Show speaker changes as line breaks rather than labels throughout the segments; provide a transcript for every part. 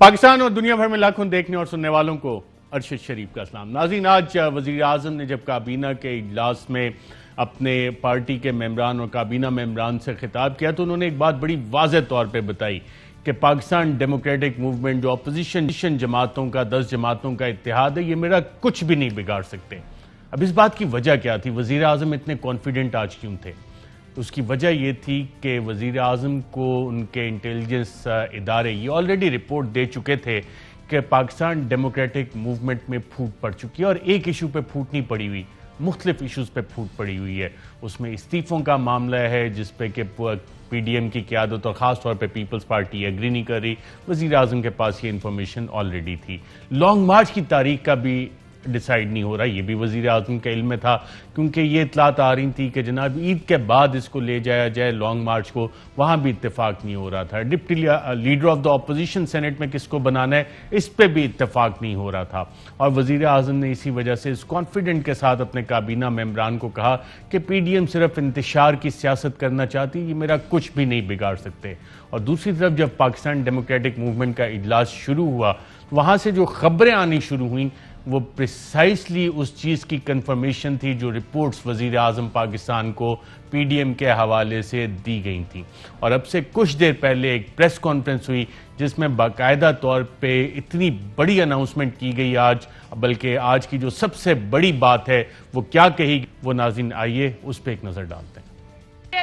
पाकिस्तान और दुनिया भर में लाखों देखने और सुनने वालों को अरशद शरीफ का सलाम। नाज़रीन, आज वज़ीर आज़म ने जब काबीना के इजलास में अपने पार्टी के मेंबरान और काबीना मेंबरान से खिताब किया तो उन्होंने एक बात बड़ी वाज़ेह तौर पे बताई कि पाकिस्तान डेमोक्रेटिक मूवमेंट जो अपोजिशन जमातों का 10 जमातों का इत्तेहाद है, ये मेरा कुछ भी नहीं बिगाड़ सकते। अब इस बात की वजह क्या थी? वज़ीर आज़म इतने कॉन्फिडेंट आज क्यों थे? उसकी वजह ये थी कि वज़ीर आज़म को उनके इंटेलिजेंस इदारे ये ऑलरेडी रिपोर्ट दे चुके थे कि पाकिस्तान डेमोक्रेटिक मूवमेंट में फूट पड़ चुकी है और एक इशू पे फूट नहीं पड़ी हुई, मुख्तलिफ इशूज़ पे फूट पड़ी हुई है। उसमें इस्तीफ़ों का मामला है जिस पे कि PDM की क़यादत और ख़ास तौर पे पीपल्स पार्टी एग्री नहीं कर रही। वज़ीर आज़म के पास ये इंफॉर्मेशन ऑलरेडी थी। लॉन्ग मार्च की तारीख का भी डिसाइड नहीं हो रहा, ये भी वज़ीर आज़म के इल्म में था क्योंकि ये इतलात आ रही थी कि जनाब ईद के बाद इसको ले जाया जाए लॉन्ग मार्च को, वहाँ भी इत्तेफाक नहीं हो रहा था। Deputy leader of the opposition senate में किसको बनाना है, इस पर भी इत्तेफाक नहीं हो रहा था। और वज़ीर आज़म ने इसी वजह से इस कॉन्फिडेंट के साथ अपने काबीना मेंबरान को कहा कि PDM सिर्फ इंतशार की सियासत करना चाहती, ये मेरा कुछ भी नहीं बिगाड़ सकते। और दूसरी तरफ जब पाकिस्तान डेमोक्रेटिक मूवमेंट का इजलास शुरू हुआ तो वहाँ से जो खबरें आनी शुरू हुई वो प्रिसाइसली उस चीज़ की कंफर्मेशन थी जो रिपोर्ट्स वज़ीर आज़म पाकिस्तान को PDM के हवाले से दी गई थी। और अब से कुछ देर पहले एक प्रेस कॉन्फ्रेंस हुई जिसमें बाकायदा तौर पे इतनी बड़ी अनाउंसमेंट की गई आज, बल्कि आज की जो सबसे बड़ी बात है वो क्या कही वो नाज़रीन आइए उस पर एक नज़र डालते हैं।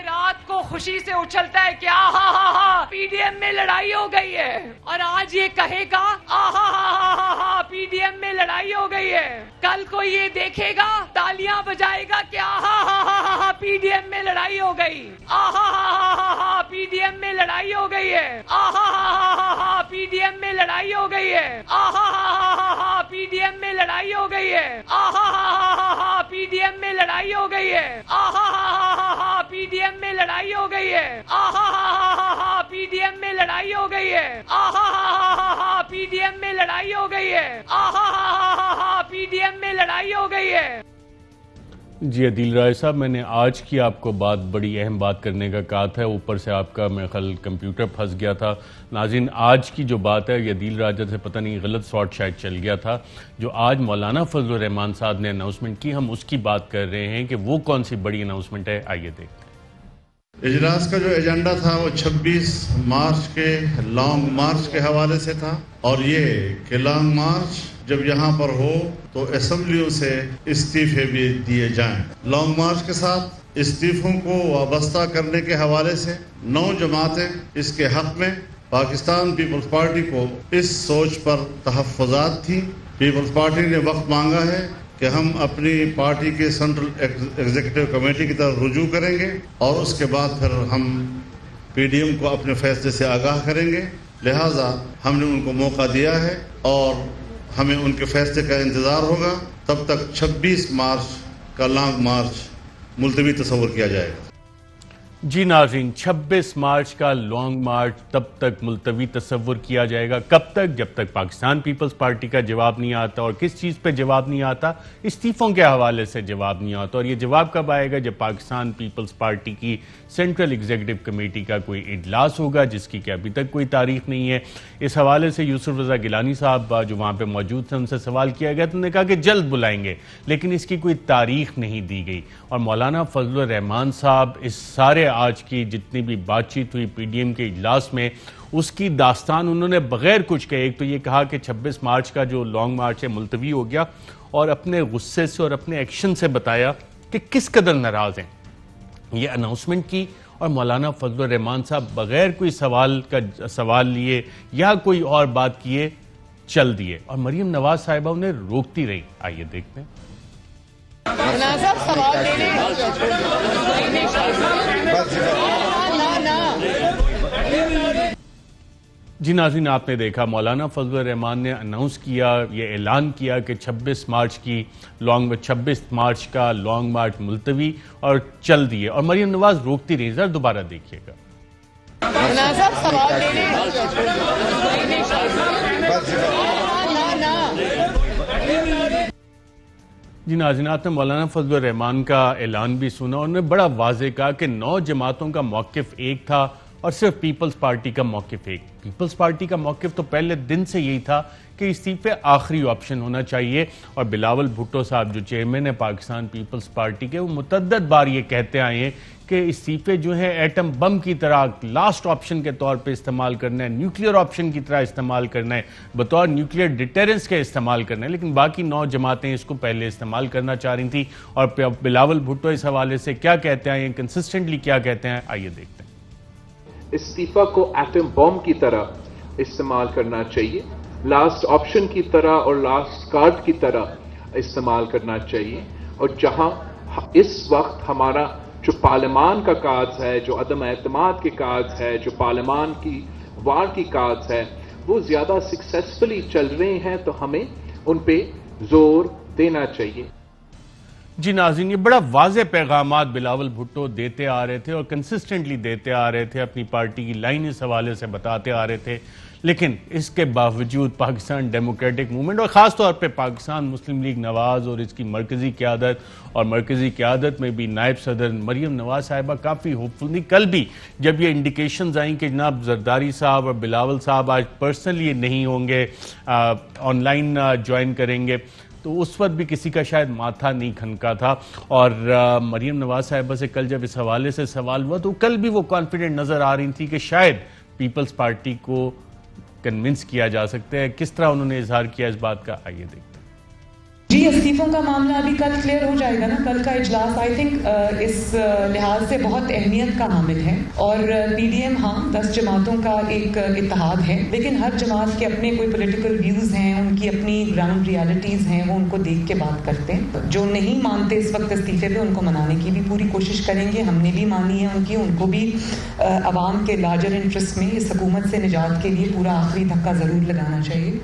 रात को खुशी से उछलता है कि आहा PDM में लड़ाई हो गई है, और आज ये कहेगा आहा PDM में लड़ाई हो गई है। कल को ये देखेगा तालियां बजाएगा कि आहा PDM में लड़ाई हो गई, आहा PDM में लड़ाई हो गई है, आहा PDM में लड़ाई हो गई है, आहा PDM में लड़ाई हो गई है, आहा PDM में लड़ाई हो गई है, आहा PDM में लड़ाई हो गई है, आहा PDM में लड़ाई हो गई है, आहा PDM में लड़ाई हो गई है, आहा PDM में लड़ाई हो गई है।
जी अदील राय साहब, मैंने आज की आपको बड़ी अहम बात करने का कहा था, ऊपर से आपका मेरे ख्याल कंप्यूटर फंस गया था। नाज़रीन, आज की जो बात है ये अदील राजा से पता नहीं गलत शॉट शायद चल गया था। जो आज मौलाना फजल रहमान साहब ने अनाउंसमेंट की, हम उसकी बात कर रहे हैं कि वो कौन सी बड़ी अनाउंसमेंट है, आइए देखते हैं।
इजलास का जो एजेंडा था वो 26 मार्च के लॉन्ग मार्च के हवाले से था, और ये कि लॉन्ग मार्च जब यहाँ पर हो तो असेंबलियों से इस्तीफे भी दिए जाएं। लॉन्ग मार्च के साथ इस्तीफों को वाबस्ता करने के हवाले से 9 जमातें इसके हक में, पाकिस्तान पीपल्स पार्टी को इस सोच पर तहफ़्फ़ुज़ात थी। पीपल्स पार्टी ने वक्त मांगा है कि हम अपनी पार्टी के सेंट्रल एग्जीक्यूटिव कमेटी की तरफ रुजू करेंगे और उसके बाद फिर हम PDM को अपने फैसले से आगाह करेंगे। लिहाजा हमने उनको मौका दिया है और हमें उनके फैसले का इंतज़ार होगा। तब तक 26 मार्च का लॉन्ग मार्च मुलतवी तस्वर किया जाएगा।
जी नाज़रीन, 26 मार्च का लॉन्ग मार्च तब तक मुलतवी तस्वर किया जाएगा। कब तक? जब तक पाकिस्तान पीपल्स पार्टी का जवाब नहीं आता। और किस चीज़ पे जवाब नहीं आता? इस्तीफ़ों के हवाले से जवाब नहीं आता। और ये जवाब कब आएगा? जब पाकिस्तान पीपल्स पार्टी की सेंट्रल एग्जीक्यूटिव कमेटी का कोई इजलास होगा जिसकी कि अभी तक कोई तारीख नहीं है। इस हवाले से यूसुफ रज़ा गिलानी साहब जो वहाँ पर मौजूद थे उनसे सवाल किया गया तो उन्होंने कहा कि जल्द बुलाएंगे, लेकिन इसकी कोई तारीख नहीं दी गई। और मौलाना फजल रहमान साहब इस सारे आज की जितनी भी बातचीत हुई PDM के इजलास में, उसकी दास्तान उन्होंने बगैर कुछ कहे, एक तो ये कहा कि 26 मार्च का जो लॉन्ग मार्च है मुलतवी हो गया, और अपने गुस्से से और अपने एक्शन से बताया कि किस कदर नाराज़ हैं। ये अनाउंसमेंट की और मौलाना फजल रहमान साहब बगैर कोई सवाल लिए या कोई और बात किए चल दिए, और मरियम नवाज साहिबा उन्हें रोकती रही। आइए देखते हैं। जी नाज़रीन, आपने देखा मौलाना फजल रहमान ने अनाउंस किया, ये ऐलान किया कि 26 मार्च का लॉन्ग मार्च मुलतवी और चल दिए, और मरियम नवाज रोकती रही। जरा दोबारा देखिएगा। जी नाज़रीन, आपने मौलाना फजल रहमान का ऐलान भी सुना। उन्होंने बड़ा वाज़ेह कहा कि 9 जमातों का मौक़िफ़ एक था और सिर्फ पीपल्स पार्टी का मौकिफ एक। पीपल्स पार्टी का मौकिफ तो पहले दिन से यही था कि इस्तीफे आखिरी ऑप्शन होना चाहिए, और बिलावल भुट्टो साहब जो चेयरमैन है पाकिस्तान पीपल्स पार्टी के, वो मुतअद्दिद बार ये कहते आए हैं कि इस्तीफे जो है एटम बम की तरह लास्ट ऑप्शन के तौर पे इस्तेमाल करना है, न्यूक्लियर ऑप्शन की तरह इस्तेमाल करना है, बतौर न्यूक्लियर डिटेरेंस के इस्तेमाल करना है। लेकिन बाकी 9 जमातें इसको पहले इस्तेमाल करना चाह रही थी। और बिलावल भुट्टो इस हवाले से क्या कहते हैं, कंसिस्टेंटली क्या कहते हैं, आइए देखते हैं।
इस्तीफा को एटम बम की तरह इस्तेमाल करना चाहिए, लास्ट ऑप्शन की तरह और लास्ट कार्ड की तरह इस्तेमाल करना चाहिए। और जहां इस वक्त हमारा जो पार्लियामान का काज है, जो अदम एतमाद के काज है, जो पार्लियामान की वार की काज है, वो ज्यादा सक्सेसफुली चल रहे हैं, तो हमें उन पे जोर देना चाहिए।
जी नाज़रीन, ये बड़ा वाज़ेह पैगामात बिलावल भुट्टो देते आ रहे थे और कंसिस्टेंटली देते आ रहे थे, अपनी पार्टी की लाइन इस हवाले से बताते आ रहे थे। लेकिन इसके बावजूद पाकिस्तान डेमोक्रेटिक मूवमेंट और ख़ास तौर पे पाकिस्तान मुस्लिम लीग नवाज़ और इसकी मरकज़ी क़यादत, और मरकज़ी क़यादत में भी नायब सदर मरियम नवाज साहिबा काफ़ी होपफुल थी। कल भी जब ये इंडिकेशंस आई कि जनाब जरदारी साहब और बिलावल साहब आज पर्सनली नहीं होंगे, ऑनलाइन ज्वाइन करेंगे, तो उस वक्त भी किसी का शायद माथा नहीं खनका था। और मरियम नवाज साहिबा से कल जब इस हवाले से सवाल हुआ तो कल भी वो कॉन्फिडेंट नज़र आ रही थी कि शायद पीपल्स पार्टी को कन्विंस किया जा सकता है। किस तरह उन्होंने इजहार किया इस बात का, आइए देखते हैं।
जी, इस्तीफों का मामला अभी कल क्लियर हो जाएगा ना। कल का इजलास आई थिंक इस लिहाज से बहुत अहमियत का हामिल है। और पीडीएम हाँ 10 जमातों का एक इत्तेहाद है, लेकिन हर जमात के अपने कोई पॉलिटिकल व्यूज हैं, उनकी अपनी ग्राउंड रियलिटीज हैं, वो उनको देख के बात करते हैं। जो नहीं मानते इस वक्त इस्तीफे पे, उनको मनाने की भी पूरी कोशिश करेंगे। हमने भी मानी है उनको भी अवाम के लार्जर इंटरेस्ट में इस हुकूमत से निजात के लिए पूरा आखिरी धक्का जरूर लगाना चाहिए।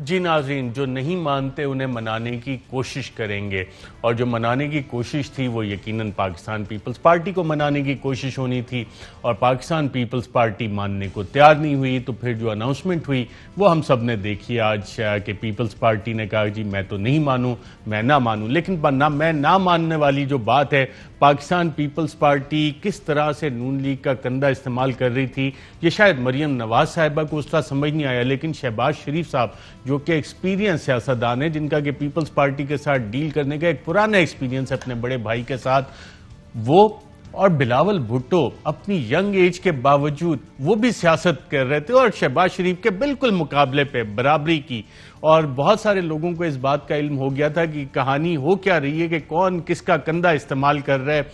जी नाज़रीन, जो नहीं मानते उन्हें मनाने की कोशिश करेंगे, और जो मनाने की कोशिश थी वो यकीनन पाकिस्तान पीपल्स पार्टी को मनाने की कोशिश होनी थी, और पाकिस्तान पीपल्स पार्टी मानने को तैयार नहीं हुई। तो फिर जो अनाउंसमेंट हुई वो हम सब ने देखी आज कि पीपल्स पार्टी ने कहा जी मैं तो नहीं मानूं, मैं ना मानूं। लेकिन मैं ना मानने वाली जो बात है, पाकिस्तान पीपल्स पार्टी किस तरह से नून लीग का कंधा इस्तेमाल कर रही थी, ये शायद मरियम नवाज साहिबा को उस तरह समझ नहीं आया। लेकिन शहबाज शरीफ साहब जो कि एक्सपीरियंस सियासतदान है, जिनका कि पीपल्स पार्टी के साथ डील करने का एक पुराना एक्सपीरियंस है अपने बड़े भाई के साथ, वो और बिलावल भुट्टो अपनी यंग एज के बावजूद वो भी सियासत कर रहे थे और शहबाज शरीफ के बिल्कुल मुकाबले पे बराबरी की। और बहुत सारे लोगों को इस बात का इल्म हो गया था कि कहानी हो क्या रही है, कि कौन किसका कंधा इस्तेमाल कर रहा है।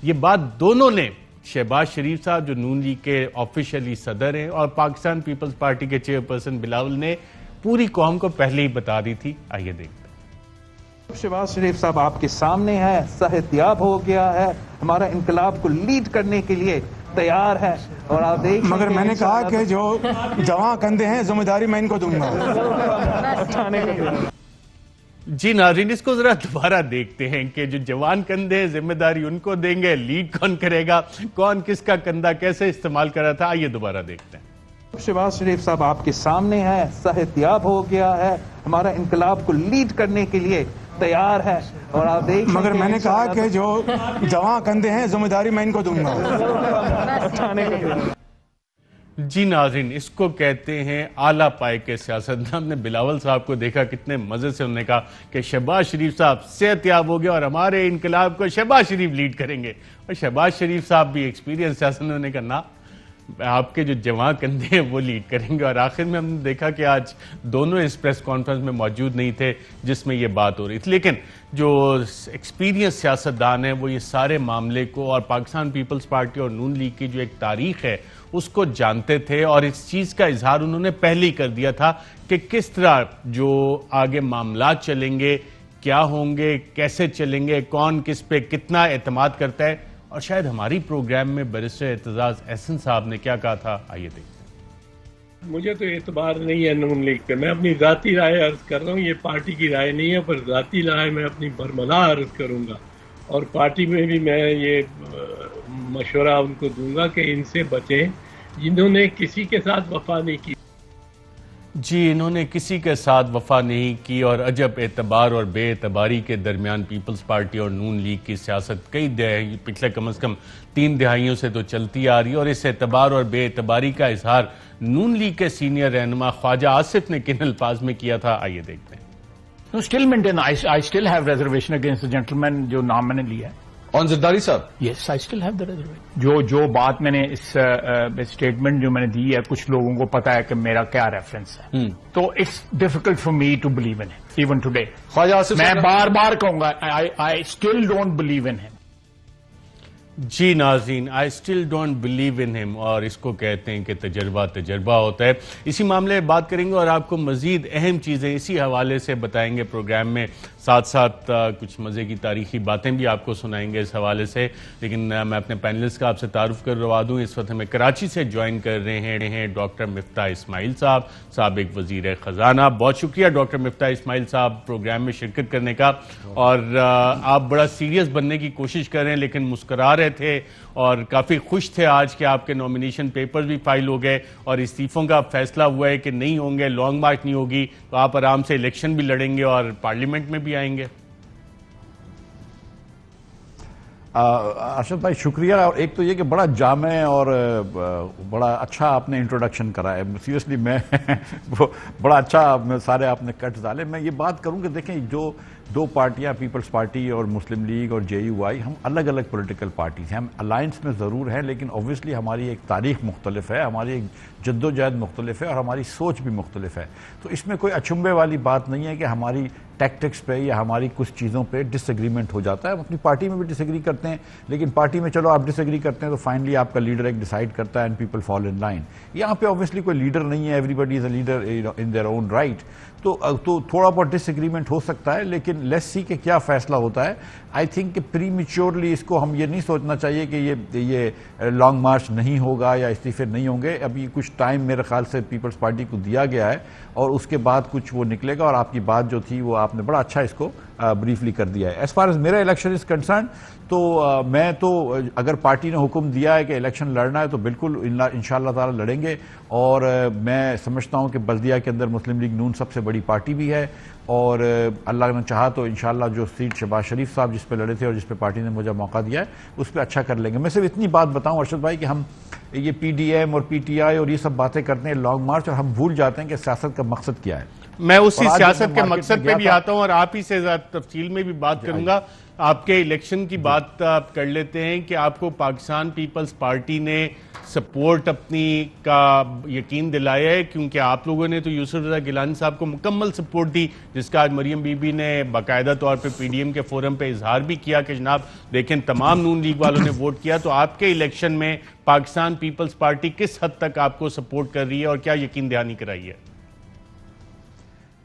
ये बात दोनों ने, शहबाज शरीफ साहब जो नून लीग के ऑफिशियली सदर हैं और पाकिस्तान पीपल्स पार्टी के चेयरपर्सन बिलावल ने पूरी कौम को पहले ही बता दी थी। आइए देखते हैं।
शहबाज शरीफ साहब आपके सामने है, सेहतयाब हो गया है, हमारा इनकलाब को लीड करने के लिए तैयार है। और आप देख,
मगर मैंने कहा कि जो जवां कंधे हैं जिम्मेदारी मैं इनको दूंगा।
जी नाज़रीन, इसको जरा दोबारा देखते हैं कि जो जवान कंधे हैं जिम्मेदारी उनको देंगे, लीड कौन करेगा, कौन किसका कंधा कैसे इस्तेमाल कर रहा था। आइए दोबारा देखते हैं।
शहबाज शरीफ साहब आपके सामने है, सेहतयाब हो गया है, हमारा इनकलाब को लीड करने के लिए तैयार है। और आप देख,
मगर मैंने कहा कि जो जवां कंधे हैं जिम्मेदारी मैं इनको दूंगा।
जी नाज़रीन, इसको कहते हैं आला पाए के सियासतदान। ने बिलावल साहब को देखा, कितने मजे से उन्होंने कहा कि शहबाज शरीफ साहब सेहतयाब हो गया और हमारे इनकलाब को शहबाज शरीफ लीड करेंगे। और शहबाज शरीफ साहब भी एक्सपीरियंस सियासत में, उन्होंने कहा ना, आपके जो जवां कंधे हैं वो लीड करेंगे। और आखिर में हमने देखा कि आज दोनों इस प्रेस कॉन्फ्रेंस में मौजूद नहीं थे जिसमें ये बात हो रही थी। लेकिन जो एक्सपीरियंस सियासतदान है वो ये सारे मामले को और पाकिस्तान पीपल्स पार्टी और नून लीग की जो एक तारीख है उसको जानते थे, और इस चीज़ का इजहार उन्होंने पहले ही कर दिया था कि किस तरह जो आगे मामला चलेंगे, क्या होंगे, कैसे चलेंगे, कौन किस पे कितना एतमाद करता है। और शायद हमारी प्रोग्राम में बैरिस्टर एतजाज एहसन साहब ने क्या कहा था, आइए देखते हैं।
मुझे तो एतबार नहीं है नून लीग पे, मैं अपनी ज़ाती राय अर्ज कर रहा हूँ, ये पार्टी की राय नहीं है, पर ज़ाती राय मैं अपनी बरमला अर्ज करूँगा। और पार्टी में भी मैं ये मशवरा उनको दूंगा कि इनसे बचें जिन्होंने किसी के साथ वफा नहीं की।
जी, इन्होंने किसी के साथ वफा नहीं की और अजब एतबार और बेएतबारी के दरमियान पीपल्स पार्टी और नून लीग की सियासत पिछले कम से कम 3 दिहाइयों से तो चलती आ रही है। और इस एतबार और बेएतबारी का इजहार नून लीग के सीनियर रहनुमा ख्वाजा आसिफ ने किन अल्फाज में किया था, आइए देखते हैं।
No, still maintain. I still have reservation against the gentleman जो नाम मैंने लिया है।
ऑन ज़रदारी साहब?
Yes, I still have the reservation. जो बात मैंने इस स्टेटमेंट जो मैंने दी है, कुछ लोगों को पता है कि मेरा क्या रेफरेंस है, तो it's difficult for me to believe in him even today.
Khawaja Asif,
मैं बार बार कहूंगा, I still don't believe in him.
जी नाज़रीन, I still don't believe in him, और इसको कहते हैं कि तजर्बा होता है। इसी मामले में बात करेंगे और आपको मजीद अहम चीज़ें इसी हवाले से बताएंगे प्रोग्राम में, साथ साथ कुछ मज़े की तारीखी बातें भी आपको सुनाएंगे इस हवाले से। लेकिन मैं अपने पैनलिस्ट का आपसे तारुफ करवा दूँ। इस वक्त हमें कराची से ज्वाइन कर रहे हैं डॉक्टर मिफ्ताह इस्माइल साहब, साबिक वज़ीर ख़जाना। बहुत शुक्रिया डॉक्टर मिफ्ताह इस्माइल साहब प्रोग्राम में शिरकत करने का। और आप बड़ा सीरियस बनने की कोशिश कर रहे हैं लेकिन मुस्करा रहे थे और काफ़ी खुश थे आज कि आपके नॉमिनेशन पेपर्स भी फाइल हो गए और इस्तीफों का फैसला हुआ है कि नहीं होंगे, लॉन्ग मार्च नहीं होगी, तो आप आराम से इलेक्शन भी लड़ेंगे और पार्लियामेंट में भी आएंगे।
अरशद भाई शुक्रिया। और एक तो ये कि बड़ा जामे और बड़ा अच्छा आपने इंट्रोडक्शन करा है। सीरियसली मैं बड़ा अच्छा सारे आपने कट्स डाले। मैं ये बात करूं कि देखें, जो 2 पार्टियां, पीपल्स पार्टी और मुस्लिम लीग और JUI, हम अलग अलग पॉलिटिकल पार्टीज हैं। हम अलायंस में ज़रूर हैं लेकिन ऑब्वियसली हमारी एक तारीख मुख्तलिफ है, हमारी एक जद्दोजहद मुख्तलिफ है और हमारी सोच भी मुख्तलिफ है। तो इसमें कोई अचंभे वाली बात नहीं है कि हमारी टैक्टिक्स पे या हमारी कुछ चीज़ों पे डिसएग्रीमेंट हो जाता है। हम अपनी पार्टी में भी डिसएग्री करते हैं, लेकिन पार्टी में चलो आप डिसएग्री करते हैं तो फाइनली आपका लीडर एक डिसाइड करता है and people fall in line. यहाँ पे ऑब्वियसली कोई लीडर नहीं है, everybody is a leader in their own right. तो थोड़ा बहुत डिसएग्रीमेंट हो सकता है, लेकिन लेट्स सी कि क्या फैसला होता है। आई थिंक कि प्रीमेच्योरली इसको हम ये नहीं सोचना चाहिए कि ये लॉन्ग मार्च नहीं होगा या इस्तीफे नहीं होंगे। अभी कुछ टाइम मेरे ख्याल से पीपल्स पार्टी को दिया गया है और उसके बाद कुछ वो निकलेगा। और आपकी बात जो थी वो आपने बड़ा अच्छा इसको ब्रीफली कर दिया है। एज फार एज मेरा इलेक्शन इज कंसर्न, तो मैं तो अगर पार्टी ने हुक्म दिया है कि इलेक्शन लड़ना है तो बिल्कुल इंशाअल्लाह ताला लड़ेंगे। और मैं समझता हूँ कि बल्दिया के अंदर मुस्लिम लीग नून सबसे बड़ी पार्टी भी है और अल्लाह ने चाहा तो इंशाअल्लाह जो सीट शहबाज शरीफ साहब जिस पे लड़े थे और जिस पे पार्टी ने मुझे मौका दिया है उस पर अच्छा कर लेंगे। मैं सिर्फ इतनी बात बताऊँ अरशद भाई कि हम ये PDM और PTI और ये सब बातें करते हैं लॉन्ग मार्च, और हम भूल जाते हैं कि सियासत का मकसद क्या है।
मैं उसी सियासत के मकसद पे भी आता हूं और आप ही से तफसील में भी बात करूंगा। आपके इलेक्शन की बात आप कर लेते हैं कि आपको पाकिस्तान पीपल्स पार्टी ने सपोर्ट अपनी का यकीन दिलाया है, क्योंकि आप लोगों ने तो यूसुफ रज़ा गिलानी साहब को मुकम्मल सपोर्ट दी, जिसका आज मरियम बीबी ने बाकायदा तौर पे PDM के फोरम पे इजहार भी किया कि जनाब देखें तमाम नून लीग वालों ने वोट किया। तो आपके इलेक्शन में पाकिस्तान पीपल्स पार्टी किस हद तक आपको सपोर्ट कर रही है और क्या यकीन दहानी कराई है?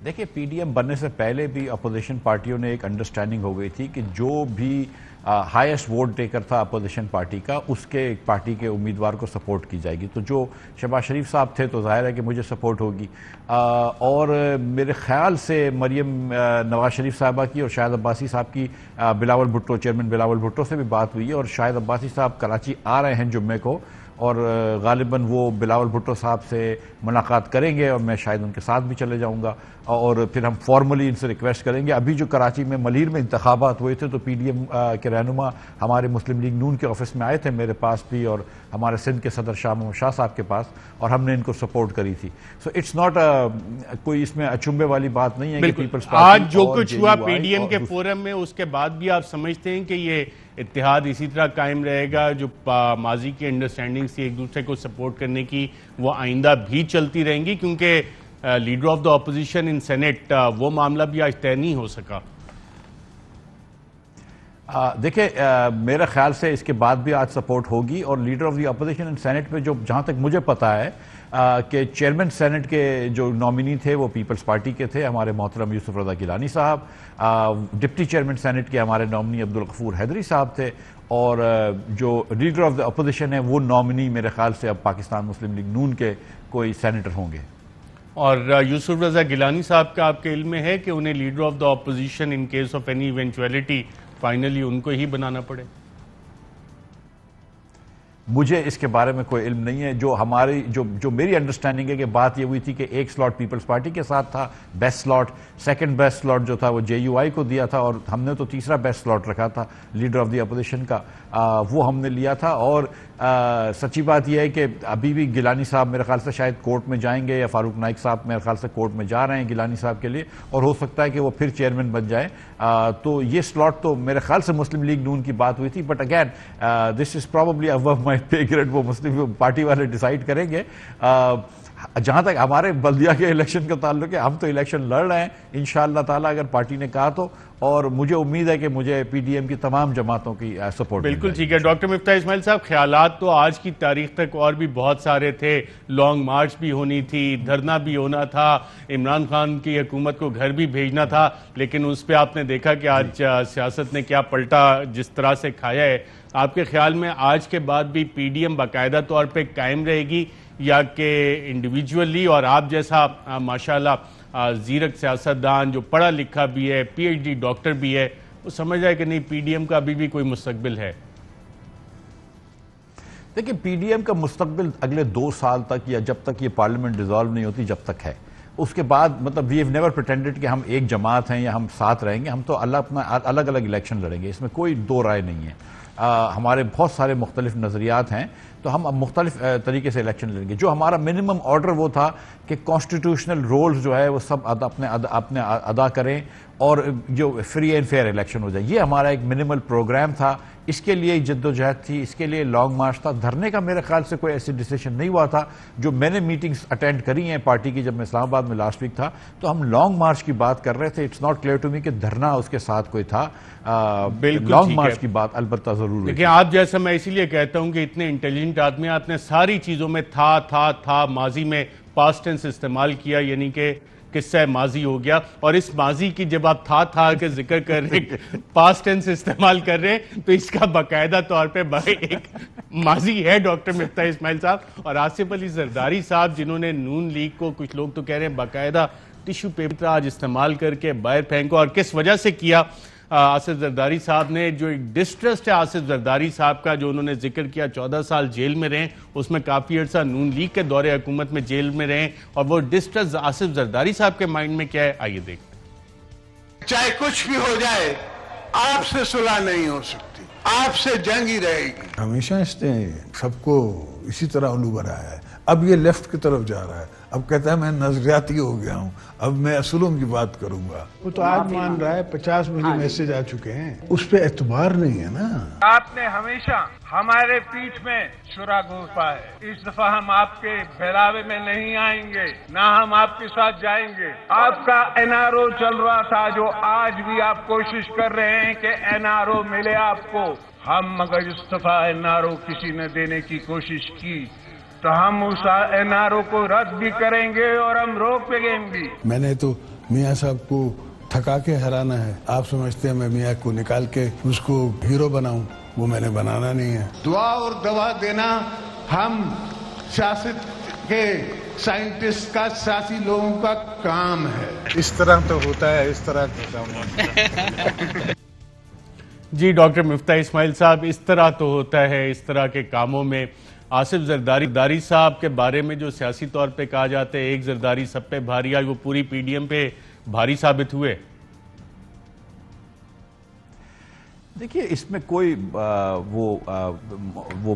देखिए, PDM बनने से पहले भी अपोजिशन पार्टियों ने एक अंडरस्टैंडिंग हो गई थी कि जो भी हाईएस्ट वोट टेकर था अपोजिशन पार्टी का, उसके पार्टी के उम्मीदवार को सपोर्ट की जाएगी। तो जो शहबाज शरीफ साहब थे तो जाहिर है कि मुझे सपोर्ट होगी। और मेरे ख्याल से मरियम नवाज शरीफ साहबा की और शाहिद अब्बासी साहब की बिलावल भुट्टो, चेयरमैन बिलावल भुट्टो से भी बात हुई है और शाहिद अब्बासी साहब कराची आ रहे हैं जुम्मे को और गालिबन वो बिलावल भुट्टो साहब से मुलाकात करेंगे और मैं शायद उनके साथ भी चले जाऊंगा और फिर हम फॉर्मली इनसे रिक्वेस्ट करेंगे। अभी जो कराची में मलीर में इंतखाबात हुए थे तो PDM के रहनुमा हमारे मुस्लिम लीग नून के ऑफिस में आए थे मेरे पास भी और हमारे सिंध के सदर शाह मोहम्मद शाह साहब के पास, और हमने इनको सपोर्ट करी थी। सो इट्स नॉट कोई इसमें अचुंबे वाली बात नहीं है कि पीपल्स पार्टी
आज जो कुछ हुआ PDM के फोरम में, उसके बाद भी आप समझते हैं कि ये इत्तेहाद इसी तरह कायम रहेगा, जो माजी की अंडरस्टैंडिंग थी एक दूसरे को सपोर्ट करने की, वो आइंदा भी चलती रहेंगी? क्योंकि leader of the opposition in senate वो मामला भी आज तय नहीं हो सका।
देखिए, मेरे ख्याल से इसके बाद भी आज सपोर्ट होगी और leader of the opposition in senate में जो जहां तक मुझे पता है कि चेयरमैन सेनेट के जो नॉमिनी थे वो पीपल्स पार्टी के थे, हमारे मोहतरम यूसुफ रज़ा गिलानी साहब। डिप्टी चेयरमैन सेनेट के हमारे नॉमिनी अब्दुल गफूर हैदरी साहब थे और जो लीडर ऑफ द अपोजिशन है वो नॉमिनी मेरे ख्याल से अब पाकिस्तान मुस्लिम लीग नून के कोई सेनेटर होंगे।
और यूसुफ रज़ा गिलानी साहब का आपके इल्म में है कि उन्हें leader of the opposition in case of any eventuality finally उनको ही बनाना पड़े?
मुझे इसके बारे में कोई इल्म नहीं है। जो हमारी जो मेरी अंडरस्टैंडिंग है कि बात ये हुई थी कि एक स्लॉट पीपल्स पार्टी के साथ था, best slot, second best slot जो था वो JUI को दिया था, और हमने तो तीसरा बेस्ट स्लॉट रखा था लीडर ऑफ द अपोजिशन का, वो हमने लिया था। और सच्ची बात यह है कि अभी भी गिलानी साहब मेरे ख्याल से शायद कोर्ट में जाएंगे, या फारूक नाइक साहब मेरे ख्याल से कोर्ट में जा रहे हैं गिलानी साहब के लिए, और हो सकता है कि वो फिर चेयरमैन बन जाए। तो ये स्लॉट तो मेरे ख्याल से मुस्लिम लीग नून की बात हुई थी, but again this is probably above my पे ग्रेड, वो मुस्लिम पार्टी वाले डिसाइड करेंगे। जहां तक हमारे बल्दिया के इलेक्शन का ताल्लुक है, हम तो इलेक्शन लड़ रहे हैं इंशाअल्लाह ताला अगर पार्टी ने कहा तो, और मुझे उम्मीद है कि मुझे PDM की तमाम जमातों की सपोर्ट।
बिल्कुल ठीक है डॉक्टर मिफ्ताह इस्माइल साहब, ख्यालात तो आज की तारीख तक और भी बहुत सारे थे, लॉन्ग मार्च भी होनी थी, धरना भी होना था, इमरान खान की हुकूमत को घर भी भेजना था, लेकिन उस पर आपने देखा कि आज सियासत ने क्या पलटा जिस तरह से खाया है। आपके ख्याल में आज के बाद भी PDM बाकायदा तौर पर कायम रहेगी, या कि इंडिविजुअली, और आप जैसा माशाल्लाह जीरक सियासतदान जो पढ़ा लिखा भी है, PhD डॉक्टर भी है, वो समझ रहा है कि नहीं PDM का अभी भी कोई मुस्तकबिल है?
देखिए PDM का मुस्तकबिल अगले 2 साल तक, या जब तक ये पार्लियामेंट डिसॉल्व नहीं होती जब तक है। उसके बाद मतलब वी हैव नेवर प्रिटेंडेड कि हम एक जमात हैं या हम साथ रहेंगे, हम तो अलग अलग इलेक्शन लड़ेंगे, इसमें कोई दो राय नहीं है। हमारे बहुत सारे मुख्तलिफ नज़रियात हैं, तो हम अब मुख्तलिफ तरीके से इलेक्शन लड़ेंगे। जो हमारा मिनिमम ऑर्डर वो था कि कॉन्स्टिट्यूशनल रोल्स जो है वो सब अपने अदा करें और जो फ्री एंड फेयर इलेक्शन हो जाए, ये हमारा एक मिनिमल प्रोग्राम था। इसके लिए जद्दोजहद थी, इसके लिए लॉन्ग मार्च था। धरने का मेरे ख्याल से कोई ऐसी डिसीजन नहीं हुआ था। जो मैंने मीटिंग्स अटेंड करी हैं पार्टी की, जब मैं इस्लामाबाद में लास्ट वीक था, तो हम लॉन्ग मार्च की बात कर रहे थे। It's not clear to me कि धरना उसके साथ कोई था। लॉन्ग मार्च की बात अलबत्ता जरूर।
देखिए आप जैसा, मैं इसीलिए कहता हूं कि इतने इंटेलिजेंट आदमी, आपने सारी चीजों में था माजी में पास्ट टेंस इस्तेमाल किया, यानी कि किस्सा माजी हो गया। और इस माजी की जब आप था के जिक्र कर रहे हैं, पास्ट टेंस इस्तेमाल कर रहे हैं, तो इसका बाकायदा तौर पे एक माजी है डॉक्टर मिफ्ताह इस्माइल साहब और आसिफ अली जरदारी साहब, जिन्होंने नून लीग को, कुछ लोग तो कह रहे हैं बाकायदा टिश्यू पेपर आज इस्तेमाल करके बाहर फेंको। और किस वजह से किया आसिफ जरदारी साहब ने, जो एक डिस्ट्रस्ट है आसिफ जरदारी साहब का, जो उन्होंने जिक्र किया 14 साल जेल में रहे, उसमें काफी अर्सा नून लीग के दौरे हुकूमत में जेल में रहे, और वो डिस्ट्रस्ट आसिफ जरदारी साहब के माइंड में क्या है, आइए देखते हैं।
चाहे कुछ भी हो जाए, आपसे सुलह नहीं हो सकती, आपसे जंग ही रहेगी।
हमेशा इसने सबको इसी तरह उल्लू बनाया है। अब ये लेफ्ट की तरफ जा रहा है, अब कहता है मैं नजरियाती हो गया हूँ, अब मैं असूलों की बात करूंगा। वो तो आज मान रहा है 50 मिलियन मैसेज आ चुके हैं, उस पर एतबार नहीं है ना।
आपने हमेशा हमारे पीठ में छुरा घोंपा है। इस दफा हम आपके बहलावे में नहीं आएंगे, ना हम आपके साथ जाएंगे। आपका NRO चल रहा था, जो आज भी आप कोशिश कर रहे हैं कि NRO मिले आपको। हम मगर इस दफा NRO किसी ने देने की कोशिश की तो हम उस NRO को रद्द भी करेंगे और हम रोकेंगे भी।
मैंने तो मियाँ साहब को थका के हराना है। आप समझते हैं मैं मियाँ को निकाल के उसको हीरो बनाऊं, वो मैंने बनाना नहीं है। दुआ और दवा देना हम सियासत के साइंटिस्ट का, सियासी लोगों का काम है। इस तरह तो होता है, इस तरह का
जी डॉक्टर मिफ्ताह इस्माइल साहब, इस तरह तो होता है, इस तरह के कामों में आसिफ जरदारी साहब के बारे में जो सियासी तौर पे कहा जाता है एक जरदारी सब पे भारी, आज वो पूरी PDM पे भारी साबित हुए।
देखिए इसमें कोई वो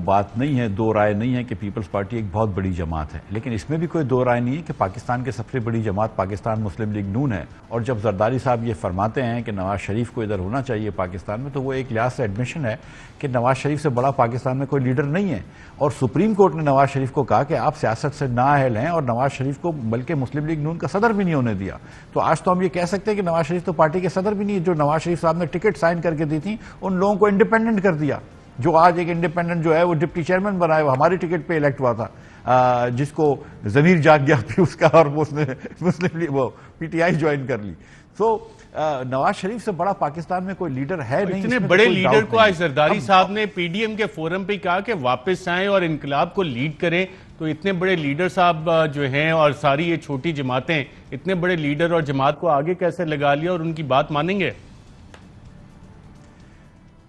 बात नहीं है, दो राय नहीं है कि पीपल्स पार्टी एक बहुत बड़ी जमात है, लेकिन इसमें भी कोई दो राय नहीं है कि पाकिस्तान की सबसे बड़ी जमात पाकिस्तान मुस्लिम लीग नून है। और जब जरदारी साहब ये फरमाते हैं कि नवाज शरीफ को इधर होना चाहिए पाकिस्तान में, तो वो एक लिहाज से एडमिशन है कि नवाज शरीफ से बड़ा पाकिस्तान में कोई लीडर नहीं है। और सुप्रीम कोर्ट ने नवाज शरीफ को कहा कि आप सियासत से नाअहल हैं, और नवाज शरीफ को बल्कि मुस्लिम लीग नून का सदर भी नहीं होने दिया। तो आज तो हम ये कह सकते हैं कि नवाज शरीफ तो पार्टी के सदर भी नहीं है। जो नवाज शरीफ साहब ने टिकट साइन करके दी थी, उन लोगों को इंडिपेंडेंट कर दिया। जो आज एक इंडिपेंडेंट जो है वो डिप्टी चेयरमैन बनाया, वो हमारी टिकट पे इलेक्ट हुआ था, जिसको जमीर जाग गया था उसका, और उसने मुस्लिम लीग वो PTI ज्वाइन कर ली। तो नवाज शरीफ से बड़ा पाकिस्तान में कोई लीडर है नहीं।
इतने बड़े लीडर को आज जरदारी साहब ने PDM के फोरम पे कहा कि वापस आएं और इनकलाब को लीड करें, तो इतने बड़े लीडर साहब जो हैं और सारी ये छोटी जमातें इतने बड़े लीडर और जमात को आगे कैसे लगा लिया और उनकी बात मानेंगे?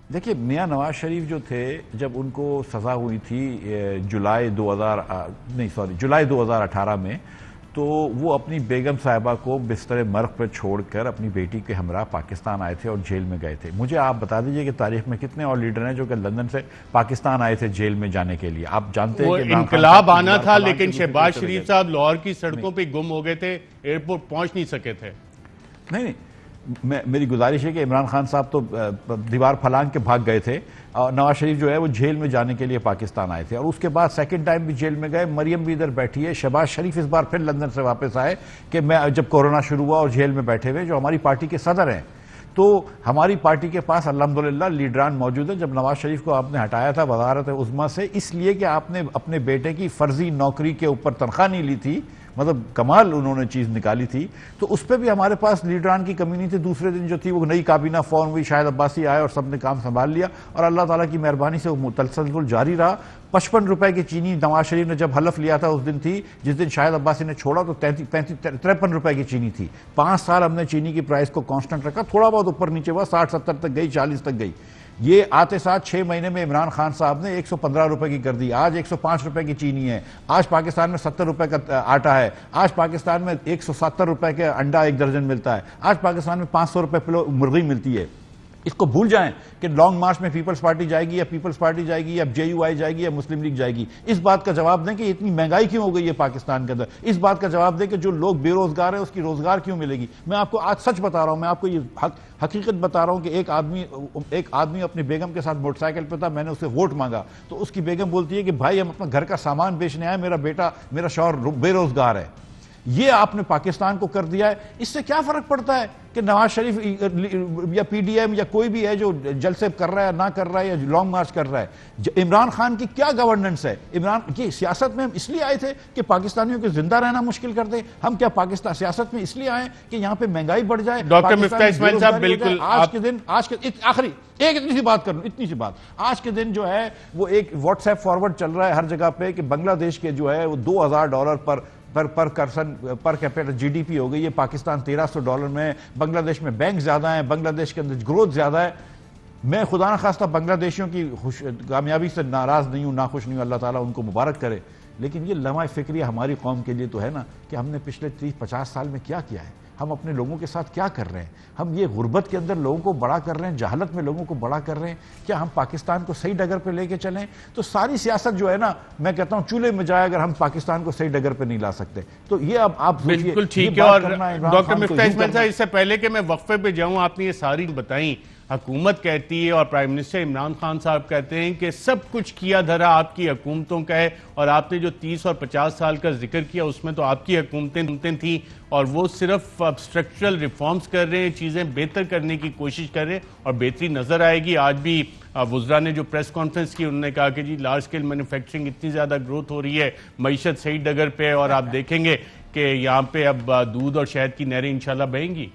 देखिए, मियां नवाज शरीफ जो थे, जब उनको सज़ा हुई थी जुलाई 2018 में, तो वो अपनी बेगम साहिबा को बिस्तर मर्ग पर छोड़कर अपनी बेटी के हमरा पाकिस्तान आए थे और जेल में गए थे। मुझे आप बता दीजिए कि तारीख में कितने और लीडर हैं जो कि लंदन से पाकिस्तान आए थे जेल में जाने के लिए। आप जानते हैं कि
इनकलाब आना था, लेकिन शहबाज शरीफ साहब लाहौर की सड़कों पर गुम हो गए थे, एयरपोर्ट पहुंच नहीं सके थे।
नहीं, मेरी गुजारिश है कि इमरान खान साहब तो दीवार फलांग के भाग गए थे और नवाज शरीफ जो है वो जेल में जाने के लिए पाकिस्तान आए थे और उसके बाद सेकंड टाइम भी जेल में गए। मरियम भी इधर बैठी है। शहबाज शरीफ इस बार फिर लंदन से वापस आए कि मैं जब कोरोना शुरू हुआ और जेल में बैठे हुए, जो हमारी पार्टी के सदर हैं। तो हमारी पार्टी के पास अल्हम्दुलिल्लाह लीडरान मौजूद है। जब नवाज शरीफ को आपने हटाया था वज़ारत उज़्मा से, इसलिए कि आपने अपने बेटे की फर्जी नौकरी के ऊपर तनख्वाह नहीं ली थी, मतलब कमाल उन्होंने चीज़ निकाली थी, तो उस पर भी हमारे पास लीडरान की कमी नहीं थी। दूसरे दिन जो थी वो नई काबीना फॉर्म हुई, शाहिद अब्बासी आए और सब ने काम संभाल लिया और अल्लाह ताला की मेहरबानी से वो तसलसल जारी रहा। 55 रुपए की चीनी नवाज शरीफ ने जब हलफ लिया था उस दिन थी, जिस दिन शाहिद अब्बासी ने छोड़ा तो 53 रुपए की चीनी थी। 5 साल हमने चीनी की प्राइस को कांस्टेंट रखा, थोड़ा बहुत ऊपर नीचे हुआ, 60-70 तक गई, 40 तक गई। ये आते साथ 6 महीने में इमरान खान साहब ने 115 रुपए की कर दी। आज 105 रुपए की चीनी है। आज पाकिस्तान में 70 रुपए का आटा है। आज पाकिस्तान में 170 रुपए के अंडा 1 दर्जन मिलता है। आज पाकिस्तान में 500 रुपए किलो मुर्गी मिलती है। इसको भूल जाएं कि लॉन्ग मार्च में पीपल्स पार्टी जाएगी या पीपल्स पार्टी जाएगी या जेयूआई जाएगी या मुस्लिम लीग जाएगी। इस बात का जवाब दें कि इतनी महंगाई क्यों हो गई है पाकिस्तान के अंदर। इस बात का जवाब दें कि जो लोग बेरोजगार है उसकी रोजगार क्यों मिलेगी। मैं आपको आज सच बता रहा हूं, मैं आपको ये हकीकत बता रहा हूं कि एक आदमी अपनी बेगम के साथ मोटरसाइकिल पे था, मैंने उससे वोट मांगा तो उसकी बेगम बोलती है कि भाई हम अपना घर का सामान बेचने आए, मेरा शौहर बेरोजगार है। ये आपने पाकिस्तान को कर दिया है। इससे क्या फर्क पड़ता है कि नवाज शरीफ या पीडीएम या कोई भी है जो जलसे कर रहा है ना कर रहा है या लॉन्ग मार्च कर रहा है। इमरान खान की क्या गवर्नेंस है। इमरान की सियासत में हम इसलिए आए थे कि पाकिस्तानियों को जिंदा रहना मुश्किल कर दे। हम क्या पाकिस्तान सियासत में इसलिए आए कि यहां पे महंगाई बढ़ जाए।
डॉक्टर मिफ्ताह इस्माइल साहब, बिल्कुल
आज के दिन आखिरी एक इतनी सी बात कर लूं, इतनी सी बात। आज के दिन जो है वो एक व्हाट्सएप फॉरवर्ड चल रहा है हर जगह पे कि बांग्लादेश के जो है वो $2000 पर कैपिटल जीडीपी हो गई है। पाकिस्तान $1300 में, बांग्लादेश में बैंक ज्यादा है, बांग्लादेश के अंदर ग्रोथ ज्यादा है। मैं खुदा न खास्ता बांग्लादेशियों की कामयाबी से नाराज नहीं हूं, नाखुश नहीं हूं, अल्लाह ताला उनको मुबारक करे। लेकिन ये लम्हा फिक्रिया हमारी कौम के लिए तो है ना कि हमने पिछले 30-50 साल में क्या किया है, हम अपने लोगों के साथ क्या कर रहे हैं। हम ये गुर्बत के अंदर लोगों को बड़ा कर रहे हैं, जहालत में लोगों को बड़ा कर रहे हैं। क्या हम पाकिस्तान को सही डगर पे लेके चलें? तो सारी सियासत जो है ना, मैं कहता हूं चूल्हे में जाए, अगर हम पाकिस्तान को सही डगर पे नहीं ला सकते तो ये अब आप
बिल्कुल ठीक है। और डॉक्टर मिफ्ताह इस्माइल साहब, इससे पहले कि मैं वक्फे पे जाऊं, आपने ये सारी बताई, हुकूमत कहती है और प्राइम मिनिस्टर इमरान खान साहब कहते हैं कि सब कुछ किया धरा आपकी हुकूमतों का है, और आपने जो 30 और 50 साल का जिक्र किया उसमें तो आपकी हुकूमतें थी और वो सिर्फ अब स्ट्रक्चरल रिफॉर्म्स कर रहे हैं, चीज़ें बेहतर करने की कोशिश कर रहे हैं और बेहतरी नजर आएगी। आज भी वुज़रा ने जो प्रेस कॉन्फ्रेंस की, उन्होंने कहा कि जी लार्ज स्केल मैन्युफैक्चरिंग इतनी ज़्यादा ग्रोथ हो रही है, मईशत सही डगर पे है और आप देखेंगे कि यहाँ पे अब दूध और शहद की नहरें इंशाल्लाह बहेंगी।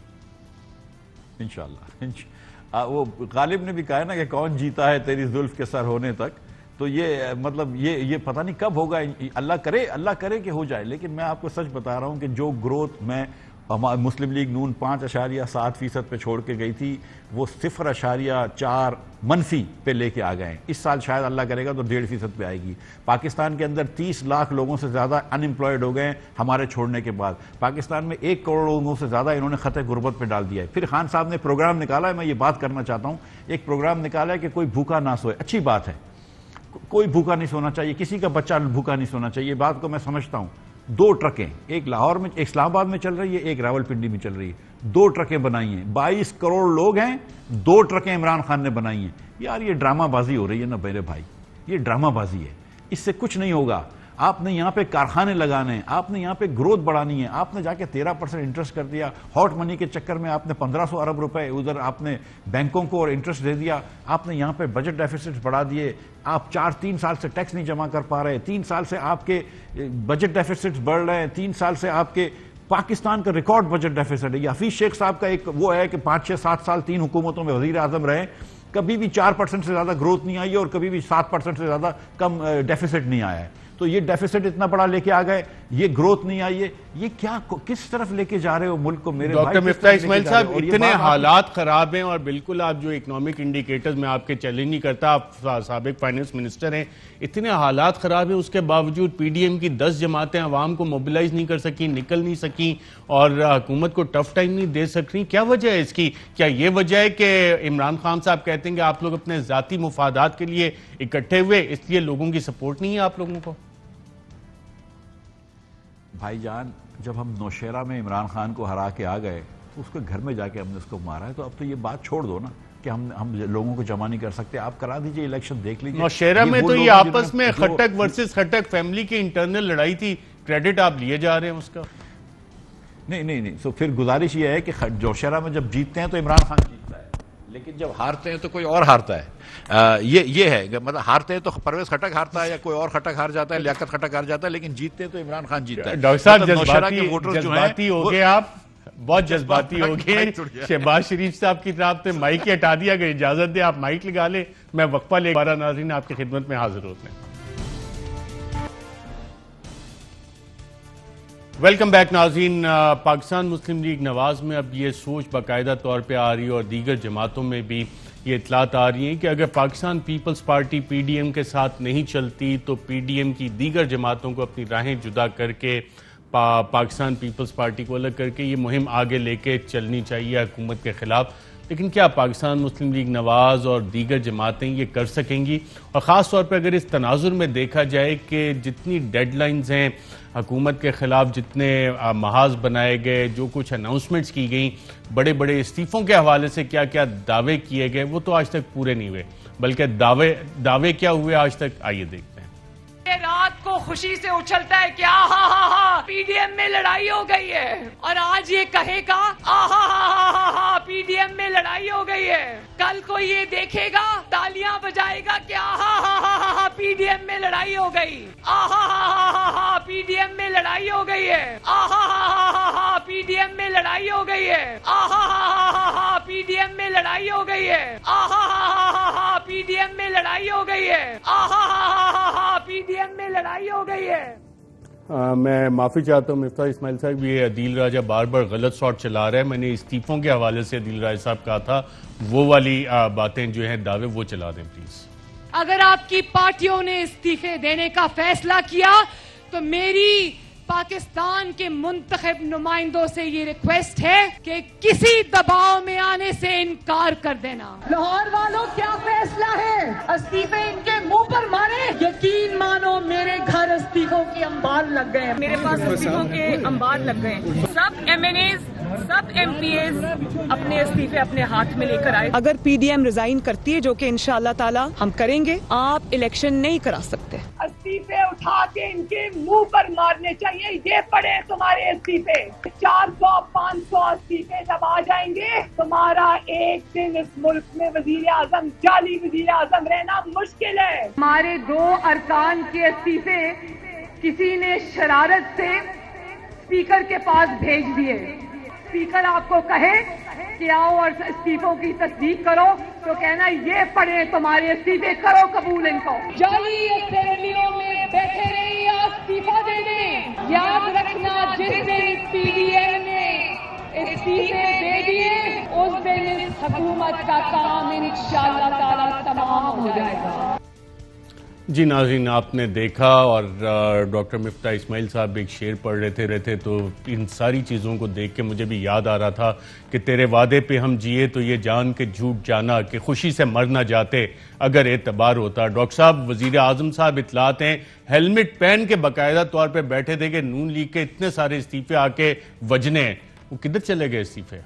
इंशाल्लाह। वो गालिब ने भी कहा है ना कि कौन जीता है तेरी जुल्फ के सर होने तक। तो ये मतलब ये पता नहीं कब होगा। अल्लाह करे कि हो जाए। लेकिन मैं आपको सच बता रहा हूं कि जो ग्रोथ मैं मुस्लिम लीग नून 5.7% पे छोड़ के गई थी, वो 0.4 मनफी पे लेके आ गए। इस साल शायद अल्लाह करेगा तो 1.5% पे आएगी। पाकिस्तान के अंदर 30 लाख लोगों से ज्यादा अनएम्प्लॉयड हो गए हमारे छोड़ने के बाद। पाकिस्तान में 1 करोड़ लोगों से ज्यादा इन्होंने खतरे गुर्बत पे डाल दिया है। फिर खान साहब ने प्रोग्राम निकाला है, मैं ये बात करना चाहता हूं, एक प्रोग्राम निकाला है कि कोई भूखा ना सोए। अच्छी बात है, कोई भूखा नहीं सोना चाहिए, किसी का बच्चा भूखा नहीं सोना चाहिए, बात को मैं समझता हूं। 2 ट्रकें, एक लाहौर में, एक इस्लामाबाद में चल रही है, एक रावलपिंडी में चल रही है। 2 ट्रकें बनाई हैं। 22 करोड़ लोग हैं, 2 ट्रकें इमरान खान ने बनाई हैं। यार ये ड्रामाबाजी हो रही है ना मेरे भाई, ये ड्रामाबाजी है, इससे कुछ नहीं होगा। आपने यहाँ पे कारखाने लगाने हैं, आपने यहाँ पे ग्रोथ बढ़ानी है। आपने जाके 13% इंटरेस्ट कर दिया। हॉट मनी के चक्कर में आपने 1500 अरब रुपए उधर आपने बैंकों को और इंटरेस्ट दे दिया। आपने यहाँ पे बजट डेफिसिट बढ़ा दिए। आप 3 साल से टैक्स नहीं जमा कर पा रहे। 3 साल से आपके बजट डेफिसिट बढ़ रहे हैं। 3 साल से आपके पाकिस्तान का रिकॉर्ड बजट डेफिसिट है। हफीज शेख साहब का एक वो है कि 5, 6, 7 साल 3 हुकूमतों में वजीर आजम रहे, कभी भी 4% से ज्यादा ग्रोथ नहीं आई और कभी भी 7% से ज्यादा कम डेफिसिट नहीं आया है। तो ये डेफिसिट इतना बड़ा लेके आ गए, ये ग्रोथ नहीं आई है, ये क्या किस तरफ लेके जा रहे हो मुल्क को मेरे
डॉक्टर मिफ्ताह इस्माइल साहब, इतने हालात खराब हैं और बिल्कुल आप जो इकोनॉमिक इंडिकेटर्स में आपके चैलेंज नहीं करता, आप साबिक फाइनेंस मिनिस्टर हैं, इतने हालात खराब हैं उसके बावजूद पीडीएम की 10 जमातें अवाम को मोबिलाइज नहीं कर सकी, निकल नहीं सकी और हुकूमत को टफ टाइम नहीं दे सक रही। क्या वजह है इसकी? क्या ये वजह है कि इमरान खान साहब कहते हैं कि आप लोग अपने जाती मुफादात के लिए इकट्ठे हुए, इसलिए लोगों की सपोर्ट नहीं है आप लोगों को?
भाईजान, जब हम नौशेरा में इमरान खान को हरा के आ गए तो उसके घर में जाके हमने उसको मारा है, तो अब तो ये बात छोड़ दो ना कि हम लोगों को जमा नहीं कर सकते। आप करा दीजिए इलेक्शन, देख लीजिए।
नौशेरा में तो ये आपस में खट्टक वर्सेस खट्टक फैमिली की इंटरनल लड़ाई थी, क्रेडिट आप लिए जा रहे हैं उसका।
नहीं, तो फिर गुजारिश ये है कि नौशेरा में जब जीतते हैं तो इमरान खान जीतता है, लेकिन जब हारते हैं तो कोई और हारता है। ये है, मतलब हारते हैं तो परवेज खटक हारता है या कोई और खटक हार जाता है, लियाकत खटक हार जाता है, लेकिन जीतते हैं तो इमरान खान जीतता है।
डॉक्टर साहब, जज्बाती हो गए आप, बहुत जज्बाती हो गए। शहबाज शरीफ साहब की तरफ से माइक हटा दिया गया, इजाजत दे आप माइक लगा ले, मैं वक्फा ले 12 नाज़रीन आपकी खिदमत में हाजिर होते हैं। वेलकम बैक नाज़रीन। पाकिस्तान मुस्लिम लीग नवाज में अब ये सोच बाकायदा तौर पे आ रही है और दीगर जमातों में भी ये इतलात आ रही हैं कि अगर पाकिस्तान पीपल्स पार्टी पीडीएम के साथ नहीं चलती तो पीडीएम की दीगर जमातों को अपनी राहें जुदा करके पाकिस्तान पीपल्स पार्टी को अलग करके ये मुहिम आगे लेके चलनी चाहिए हुकूमत के खिलाफ। लेकिन क्या पाकिस्तान मुस्लिम लीग नवाज और दीगर जमातें ये कर सकेंगी? और ख़ास तौर पर अगर इस तनाजुर में देखा जाए कि जितनी डेडलाइंस हैं हुकूमत के खिलाफ, जितने महाज बनाए गए, जो कुछ अनाउंसमेंट्स की गई, बड़े बड़े इस्तीफ़ों के हवाले से क्या क्या दावे किए गए, वो तो आज तक पूरे नहीं हुए, बल्कि दावे क्या हुए आज तक, आइए देखते हैं।
रात को खुशी से उछलता है कि आहा पीडीएम में लड़ाई हो गई है, और आज ये कहेगा आहा पीडीएम में लड़ाई हो गई है। कल को ये देखेगा, तालियां बजाएगा कि आहा पीडीएम में लड़ाई हो गई, आहा पीडीएम में लड़ाई हो गई है, आहा पीडीएम में लड़ाई हो गई है, आहा पीडीएम में लड़ाई हो गई है, आहा पीडीएम में लड़ाई हो गई है, आहा पीडीएम में लड़ाई हो गई है।
मैं माफी चाहता हूँ मिफ्ताह इस्माइल साहब, ये अदील राजा बार बार गलत शॉट चला रहा है। मैंने इस्तीफों के हवाले से अदील राजा साहब कहा था, वो वाली बातें जो हैं दावे वो चला दें प्लीज।
अगर आपकी पार्टियों ने इस्तीफे देने का फैसला किया तो मेरी पाकिस्तान के मुंतखब नुमाइंदों से ये रिक्वेस्ट है कि किसी दबाव में आने से इनकार कर देना।
लाहौर वालों, क्या फैसला है? इस्तीफे इनके मुंह पर मारे। यकीन मानो मेरे घर इस्तीफों के अंबार लग गए, मेरे पास इस्तीफों के अंबार लग गए। सब एमएनएज, सब एमपीएस अपने इस्तीफे अपने हाथ में लेकर आए। अगर पीडीएम रिजाइन करती है, जो कि इंशाअल्लाह ताला हम करेंगे, आप इलेक्शन नहीं करा सकते। इस्तीफे उठा के इनके मुंह पर मारने चाहिए। ये पड़े तुम्हारे इस्तीफे, 400-500 इस्तीफे जब आ जाएंगे, तुम्हारा एक दिन इस मुल्क में वजीर आजम, जाली वजीर आजम रहना मुश्किल है। हमारे 2 अरकान के इस्तीफे किसी ने शरारत से स्पीकर के पास भेज दिए। स्पीकर आपको कहे कि आओ और इस्तीफों की तस्दीक करो, तो कहना ये पड़े तुम्हारे इस्तीफे, करो कबूल इनको। जाली असेंबलियों में बैठे रहिए, इस्तीफा दे दें। याद रखना, जिस दिन पीडीएम ने इस्तीफे दे दिए, उस दिन इस हुकूमत का काम इंशाअल्लाह ताला तमाम हो जाएगा।
जी नाज़रीन, आपने देखा और डॉक्टर मिफ्ताह इस्माइल साहब एक शेर पढ़ रहे थे तो इन सारी चीज़ों को देख के मुझे भी याद आ रहा था कि तेरे वादे पे हम जिए तो ये जान के झूठ जाना कि खुशी से मर ना जाते अगर एतबार होता। डॉक्टर साहब, वज़ीर आज़म साहब इतलात हैं, हेलमेट पहन के बाकायदा तौर पर बैठे थे कि नून लीग के इतने सारे इस्तीफे आके वजने, वो किधर चले गए इस्तीफे?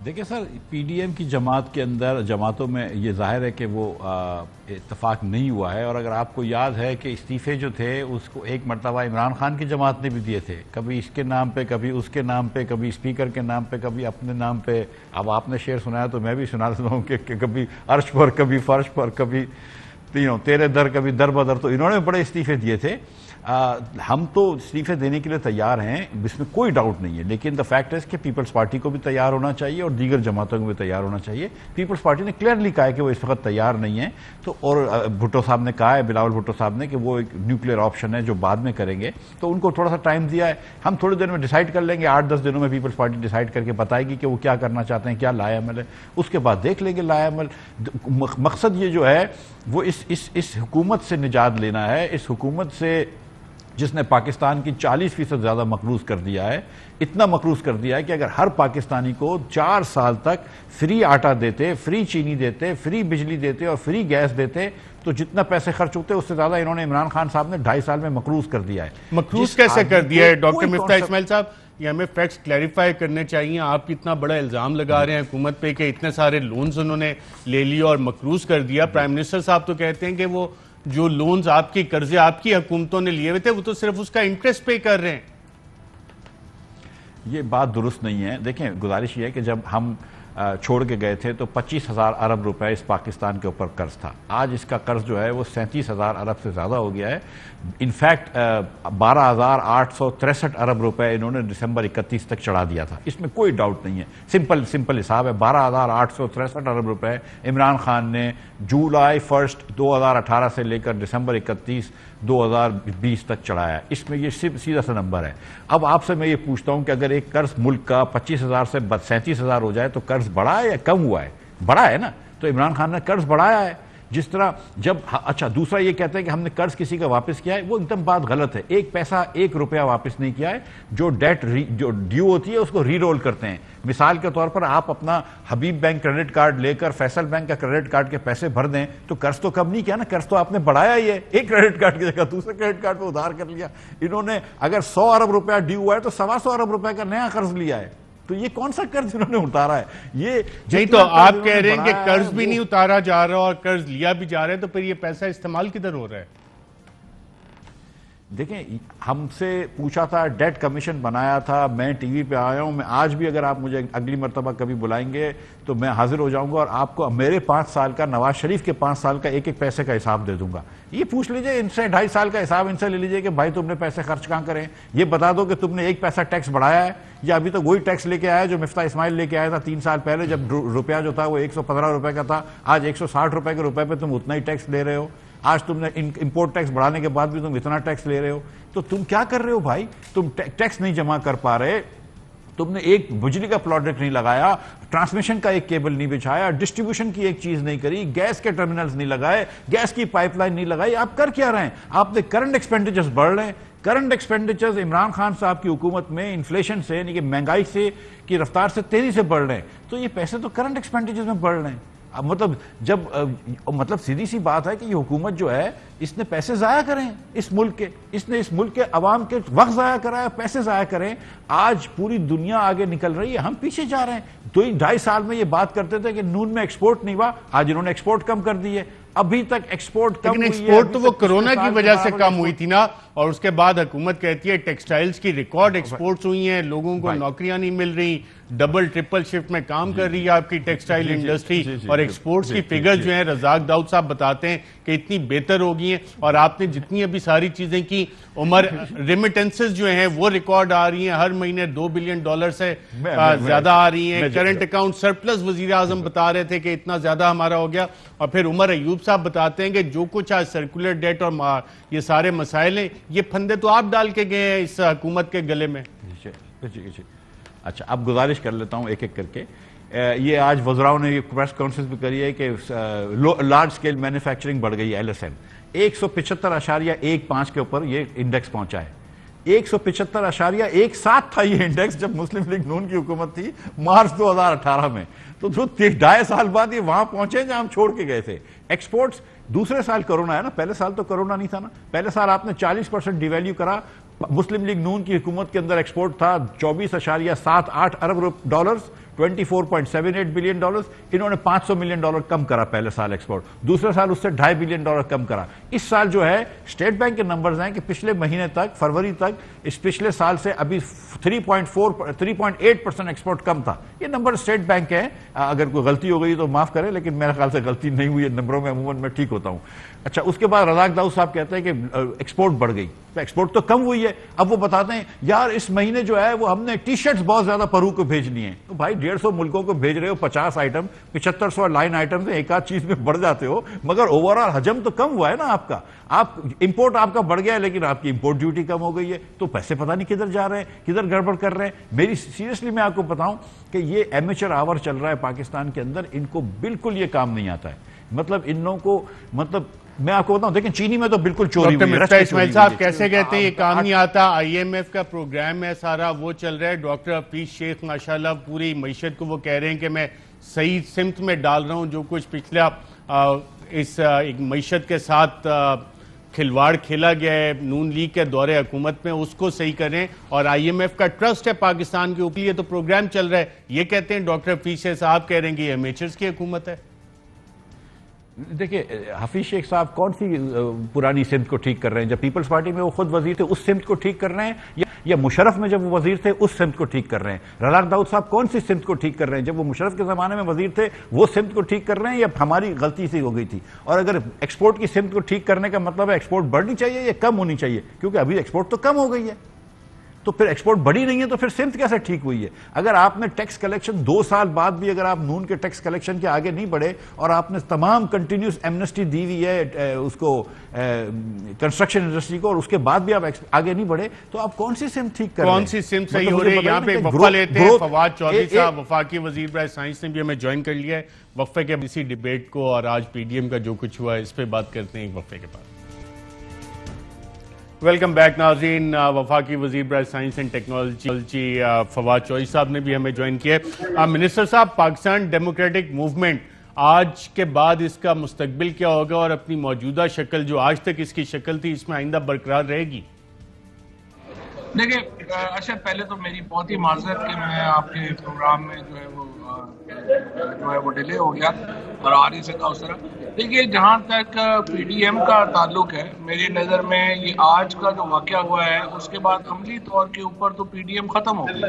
देखिए सर, पीडीएम की जमात के अंदर, जमातों में ये जाहिर है कि वो इत्तेफाक नहीं हुआ है। और अगर आपको याद है कि इस्तीफ़े जो थे उसको एक मरतबा इमरान खान की जमात ने भी दिए थे, कभी इसके नाम पे, कभी उसके नाम पे, कभी स्पीकर के नाम पे, कभी अपने नाम पे। अब आपने शेर सुनाया तो मैं भी सुना देता हूँ कि कभी अर्श पर, कभी फर्श पर, कभी तेरे दर कभी दर बदर, तो इन्होंने बड़े इस्तीफे दिए थे। हम तो इस्तीफे देने के लिए तैयार हैं, इसमें कोई डाउट नहीं है, लेकिन द फैक्ट है कि पीपल्स पार्टी को भी तैयार होना चाहिए और दीगर जमातों को भी तैयार होना चाहिए। पीपल्स पार्टी ने क्लियरली कहा है कि वो इस वक्त तैयार नहीं है, तो और भुट्टो साहब ने कहा है, बिलावल भुट्टो साहब ने, कि वो एक न्यूक्लियर ऑप्शन है जो बाद में करेंगे, तो उनको थोड़ा सा टाइम दिया है। हम थोड़ी देर में डिसाइड कर लेंगे, 8-10 दिनों में पीपल्स पार्टी डिसाइड करके बताएगी कि वो क्या करना चाहते हैं, क्या लाएअमल है, उसके बाद देख लेंगे लाएअमल। मकसद ये जो है वो इस हुकूमत से निजात लेना है, इस हुकूमत से जिसने पाकिस्तान की 40% ज़्यादा मकरूज कर दिया है। इतना मकरूज कर दिया है कि अगर हर पाकिस्तानी को 4 साल तक फ्री आटा देते, फ्री चीनी देते, फ्री बिजली देते और फ्री गैस देते, तो जितना पैसे खर्च होते उससे ज़्यादा इन्होंने इमरान खान साहब ने 2.5 साल में मकरूज कर दिया है।
मकरूज कैसे कर दिया है डॉक्टर मिफ्ताह इस्माइल साहब? ये हमें फैक्ट्स क्लैरिफाई करने चाहिए। आप इतना बड़ा इल्ज़ाम लगा रहे हैं हुकूमत पे कि इतने सारे लोन्स उन्होंने ले लिए और मकरूज कर दिया। प्राइम मिनिस्टर साहब तो कहते हैं कि वो जो लोन्स आपके कर्जे आपकी हुकूमतों ने लिए हुए थे वो तो सिर्फ उसका इंटरेस्ट पे कर रहे हैं।
ये बात दुरुस्त नहीं है। देखें, गुजारिश ये है कि जब हम छोड़ के गए थे तो 25,000 अरब रुपए इस पाकिस्तान के ऊपर कर्ज था। आज इसका कर्ज जो है वो 37,000 अरब से ज़्यादा हो गया है। इनफैक्ट 12,863 अरब रुपए इन्होंने दिसंबर 31 तक चढ़ा दिया था, इसमें कोई डाउट नहीं है। सिंपल हिसाब है। 12,863 अरब रुपए इमरान खान ने जुलाई 1 2018 से लेकर दिसंबर 31 2020 तक चढ़ाया। इसमें ये सीधा सा नंबर है। अब आपसे मैं ये पूछता हूं कि अगर एक कर्ज मुल्क का 25,000 से 37,000 हो जाए तो कर्ज बढ़ा है या कम हुआ है? बढ़ा है ना। तो इमरान खान ने कर्ज बढ़ाया है। जिस तरह जब अच्छा, दूसरा ये कहते हैं कि हमने कर्ज किसी का वापस किया है, वो एकदम बात गलत है। 1 पैसा 1 रुपया वापस नहीं किया है। जो डेट जो ड्यू होती है उसको रीरोल करते हैं। मिसाल के तौर पर आप अपना हबीब बैंक क्रेडिट कार्ड लेकर फैसल बैंक का क्रेडिट कार्ड के पैसे भर दें तो कर्ज तो कम नहीं किया ना, कर्ज तो आपने बढ़ाया ही है। एक क्रेडिट कार्ड की जगह दूसरे क्रेडिट कार्ड पर उधार कर लिया। इन्होंने अगर 100 अरब रुपया ड्यू हुआ है तो 125 अरब रुपए का नया कर्ज लिया है। तो ये कौन सा कर्ज इन्होंने उतारा है? ये
नहीं, तो आप कह रहे हैं कि कर्ज भी नहीं उतारा जा रहा और कर्ज लिया भी जा रहा है, तो फिर ये पैसा इस्तेमाल किधर हो रहा है?
देखें, हमसे पूछा था, डेट कमीशन बनाया था, मैं टीवी पे आया हूं। मैं आज भी अगर आप मुझे अगली मरतबा कभी बुलाएंगे तो मैं हाजिर हो जाऊंगा और आपको मेरे 5 साल का, नवाज शरीफ के 5 साल का एक पैसे का हिसाब दे दूंगा। ये पूछ लीजिए इनसे, 2.5 साल का हिसाब इनसे ले लीजिए कि भाई तुमने पैसे खर्च कहां करें। ये बता दो कि तुमने 1 पैसा टैक्स बढ़ाया है या अभी तक वही टैक्स लेके आया जो मिफ्ताह इस्माइल लेके आया था 3 साल पहले, जब रुपया जो था वो 115 रुपए का था। आज 160 रुपए के रुपए पे तुम उतना ही टैक्स ले रहे हो। आज तुमने इंपोर्ट टैक्स बढ़ाने के बाद भी तुम इतना टैक्स ले रहे हो। तो तुम क्या कर रहे हो भाई? तुम टैक्स नहीं जमा कर पा रहे, तुमने एक बिजली का प्रोजेक्ट नहीं लगाया, ट्रांसमिशन का एक केबल नहीं बिछाया, डिस्ट्रीब्यूशन की एक चीज नहीं करी, गैस के टर्मिनल्स नहीं लगाए, गैस की पाइपलाइन नहीं लगाई। आप कर क्या रहे हैं? आपने करंट एक्सपेंडिचर्स बढ़ रहे हैं। करंट एक्सपेंडिचर्स इमरान खान साहब की हुकूमत में इन्फ्लेशन से, यानी कि महंगाई से की रफ्तार से तेजी से बढ़ रहे हैं। तो ये पैसे तो करंट एक्सपेंडिचर्स में बढ़ रहे हैं। मतलब जब मतलब सीधी सी बात है कि ये हुकूमत जो है इसने पैसे जाया करें इस मुल्क के, इसने इस मुल्क के अवाम के वक्त जाया करा है, पैसे जाया करें। आज पूरी दुनिया आगे निकल रही है, हम पीछे जा रहे हैं। 2-2.5 साल में ये बात करते थे कि नून में एक्सपोर्ट नहीं हुआ, आज इन्होंने एक्सपोर्ट कम कर दी है। अभी तक एक्सपोर्ट कम हुई है।
एक्सपोर्ट तो वो कोरोना की वजह से कम हुई थी ना, और उसके बाद हुकूमत कहती है टेक्सटाइल्स की रिकॉर्ड एक्सपोर्ट्स हुई हैं, लोगों को नौकरियां नहीं मिल रही, डबल ट्रिपल शिफ्ट में काम कर रही है आपकी टेक्सटाइल इंडस्ट्री, और एक्सपोर्ट्स की फिगर जो है रजाक दाऊद साहब बताते हैं कि इतनी बेहतर हो गई हैं। और आपने जितनी अभी सारी चीजें की, उमर रेमिटेंसेस जो हैं वो रिकॉर्ड आ रही हैं, हर महीने $2 बिलियन से ज्यादा आ रही हैं। करंट अकाउंट सरप्लस वजीर आजम बता रहे थे कि इतना ज्यादा हमारा हो गया। और फिर उमर अयूब साहब बताते हैं कि जो कुछ आज सर्कुलर डेट और ये सारे मसाइल हैं, ये फंदे तो आप डाल के गए हैं इस हुकूमत के गले में।
अच्छा, अब गुजारिश कर लेता हूं एक एक करके। ये आज वज़राओं ने प्रेस कॉन्फ्रेंस भी करी है कि लार्ज स्केल मैन्युफैक्चरिंग बढ़ गई है। LSM 175.15 के ऊपर ये इंडेक्स पहुंचा है। 175.17 था ये इंडेक्स जब मुस्लिम लीग नून की हुकूमत थी मार्च 2018 में। तो जो 2.5 साल बाद ये वहां पहुंचे जहां हम छोड़ के गए थे। एक्सपोर्ट्स दूसरे साल कोरोना है ना, पहले साल तो कोरोना नहीं था ना। पहले साल आपने 40% डिवैल्यू करा। मुस्लिम लीग नून की हुकूमत के अंदर एक्सपोर्ट था $24.78 अरब डॉलर्स। $24.78 बिलियन, इन्होंने $500 मिलियन कम करा पहले साल एक्सपोर्ट, दूसरे साल उससे $2.5 बिलियन कम करा। इस साल जो है स्टेट बैंक के नंबर्स हैं कि पिछले महीने तक, फरवरी तक, इस पिछले साल से अभी 3.8% एक्सपोर्ट कम था। ये नंबर स्टेट बैंक है, अगर कोई गलती हो गई तो माफ करें, लेकिन मेरे ख्याल से गलती नहीं हुई है नंबरों में, अमूमन मैं ठीक होता हूं। अच्छा, उसके बाद रज़ाक दाऊद साहब कहते हैं कि एक्सपोर्ट बढ़ गई, तो एक्सपोर्ट तो कम हुई है। अब वो बताते हैं यार इस महीने जो है वो हमने टी शर्ट्स बहुत ज्यादा परू को भेजनी है। तो भाई 150 मुल्कों को भेज रहे हो, 50 आइटम, 7500 लाइन आइटम से एक आध चीज में बढ़ जाते हो, मगर ओवरऑल हजम तो कम हुआ है ना आपका। आप इंपोर्ट आपका बढ़ गया है, लेकिन आपकी इंपोर्ट ड्यूटी कम हो गई है, तो पैसे पता नहीं किधर जा रहे हैं, किधर गड़बड़ कर रहे हैं। मेरी सीरियसली मैं आपको बताऊं कि ये एमेचर आवर चल रहा है पाकिस्तान के अंदर, इनको बिल्कुल ये काम नहीं आता है। मतलब इन लोगों को, मतलब मैं आपको बताऊं, देखिए चीनी में तो बिल्कुल चोरी हुई है।
डॉक्टर इस्माइल साहब कैसे कहते हैं ये काम नहीं आता? IMF का प्रोग्राम है सारा, वो चल रहा है। डॉक्टर हफीज शेख माशाल्लाह पूरी मईशत को वो कह रहे हैं कि मैं सही सिमत में डाल रहा हूं, जो कुछ पिछला इस एक मईशत के साथ खिलवाड़ खेला गया है नून लीग के दौरे हुकूमत में, उसको सही करें। और IMF का ट्रस्ट है पाकिस्तान के ऊपर, ये तो प्रोग्राम चल रहा है। ये कहते हैं डॉक्टर हफीज शेख साहब कह रहे हैं कि ये अमेचर्स की हुकूमत है।
देखिए हफीज शेख साहब कौन सी पुरानी सिमत को ठीक कर रहे हैं? जब पीपल्स पार्टी में वो खुद वजीर थे उस सिमत को ठीक कर रहे हैं, या मुशर्रफ में जब वो वजीर थे उस सिमत को ठीक कर रहे हैं? रज़ाक दाऊद साहब कौन सी सिमत को ठीक कर रहे हैं? जब वो मुशर्रफ के जमाने में वजीर थे वो सिमत को ठीक कर रहे हैं, या हमारी गलती से हो गई थी? और अगर एक्सपोर्ट की सिमत को ठीक करने का मतलब है एक्सपोर्ट बढ़नी चाहिए या कम होनी चाहिए? क्योंकि अभी एक्सपोर्ट तो कम हो गई है, तो फिर एक्सपोर्ट बढ़ी नहीं है, तो फिर सिमत कैसे ठीक हुई है? अगर आपने टैक्स कलेक्शन 2 साल बाद भी अगर आप नून के टैक्स कलेक्शन के आगे नहीं बढ़े और आपने तमाम कंटिन्यूस एमनेस्टी दी हुई है उसको कंस्ट्रक्शन इंडस्ट्री को, और उसके बाद भी आप आगे नहीं बढ़े, तो आप कौन सी सिमत ठीक कर रहे हैं?
कौन सी सिमत सही हो रही है? यहाँ पे वफा लेते हैं फवाद चौधरी साहब, वफाकी वजीर बराए साइंस ने भी हमें ज्वाइन कर लिया है। वक्फे के इसी डिबेट को और आज PDM का जो कुछ हुआ है इस पर बात करते हैं एक वक्फे के बाद। वेलकम बैक नाज़रीन। वफाकी वजीर बराए science and technology Fawad Chaudhry साहब ने भी हमें ज्वाइन किया। मिनिस्टर साहब, पाकिस्तान डेमोक्रेटिक मूवमेंट आज के बाद इसका मुस्तकबिल क्या होगा, और अपनी मौजूदा शक्ल जो आज तक इसकी शक्ल थी इसमें आइंदा बरकरार रहेगी?
देखिए अच्छा, पहले तो मेरी बहुत ही माजरत कि मैं आपके प्रोग्राम में जो है वो डिले हो गया और आ नहीं सका उस तरह। देखिए जहाँ तक PDM का ताल्लुक है, मेरी नज़र में ये आज का जो वाक़या हुआ है उसके बाद अमली तौर के ऊपर तो PDM ख़त्म हो गई।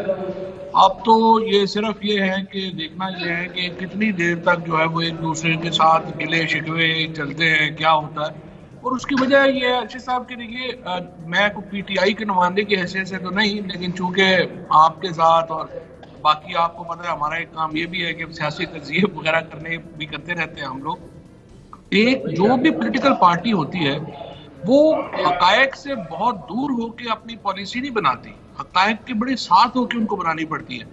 अब तो ये सिर्फ ये है कि देखना ये है कि कितनी देर तक जो है वो एक दूसरे के साथ गिले शिकवे चलते हैं, क्या होता है। और उसकी वजह ये है अर्शी साहब के, देखिए मैं को PTI के नुमाइंदे की हैसियत से तो नहीं, लेकिन चूंकि आपके साथ और बाकी आपको पता है हमारा एक काम ये भी है कि सियासी तज्जिए वगैरह करते रहते हैं हम लोग। एक जो भी पॉलिटिकल पार्टी होती है वो हकायक से बहुत दूर होकर अपनी पॉलिसी नहीं बनाती, हकायक के बड़े साथ होकर उनको बनानी पड़ती है।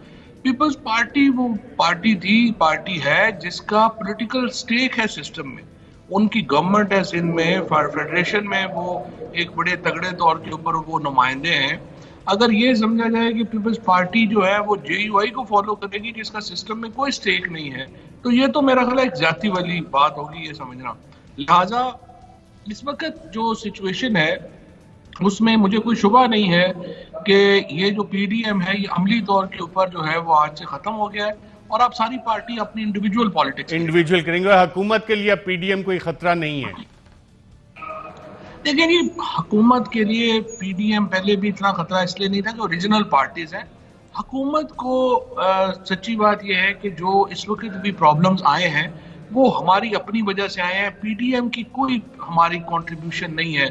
पीपल्स पार्टी वो पार्टी है जिसका पॉलिटिकल स्टेक है सिस्टम में, उनकी गवर्नमेंट है सिंध में, फेडरेशन में वो एक बड़े तगड़े तौर के ऊपर वो नुमाइंदे हैं। अगर ये समझा जाए कि पीपल्स पार्टी जो है वो JUI को फॉलो करेगी जिसका सिस्टम में कोई स्टेक नहीं है, तो ये तो मेरा ख्याल एक जाती वाली बात होगी ये समझना। लिहाजा इस वक्त जो सिचुएशन है उसमें मुझे कोई शुबा नहीं है कि ये जो PDM है ये अमली तौर के ऊपर जो है वो आज से खत्म हो गया है और अब सारी पार्टी अपनी इंडिविजुअल पॉलिटिक्स
करेंगे। हुकूमत के लिए PDM कोई खतरा नहीं है?
देखिए जी, हुकूमत के लिए PDM पहले भी इतना खतरा इसलिए नहीं था कि ओरिजिनल पार्टीज हैं। हुकूमत को सच्ची बात यह है कि जो इस वक्त भी प्रॉब्लम्स आए हैं वो हमारी अपनी वजह से आए हैं। PDM की कोई हमारी कंट्रीब्यूशन नहीं है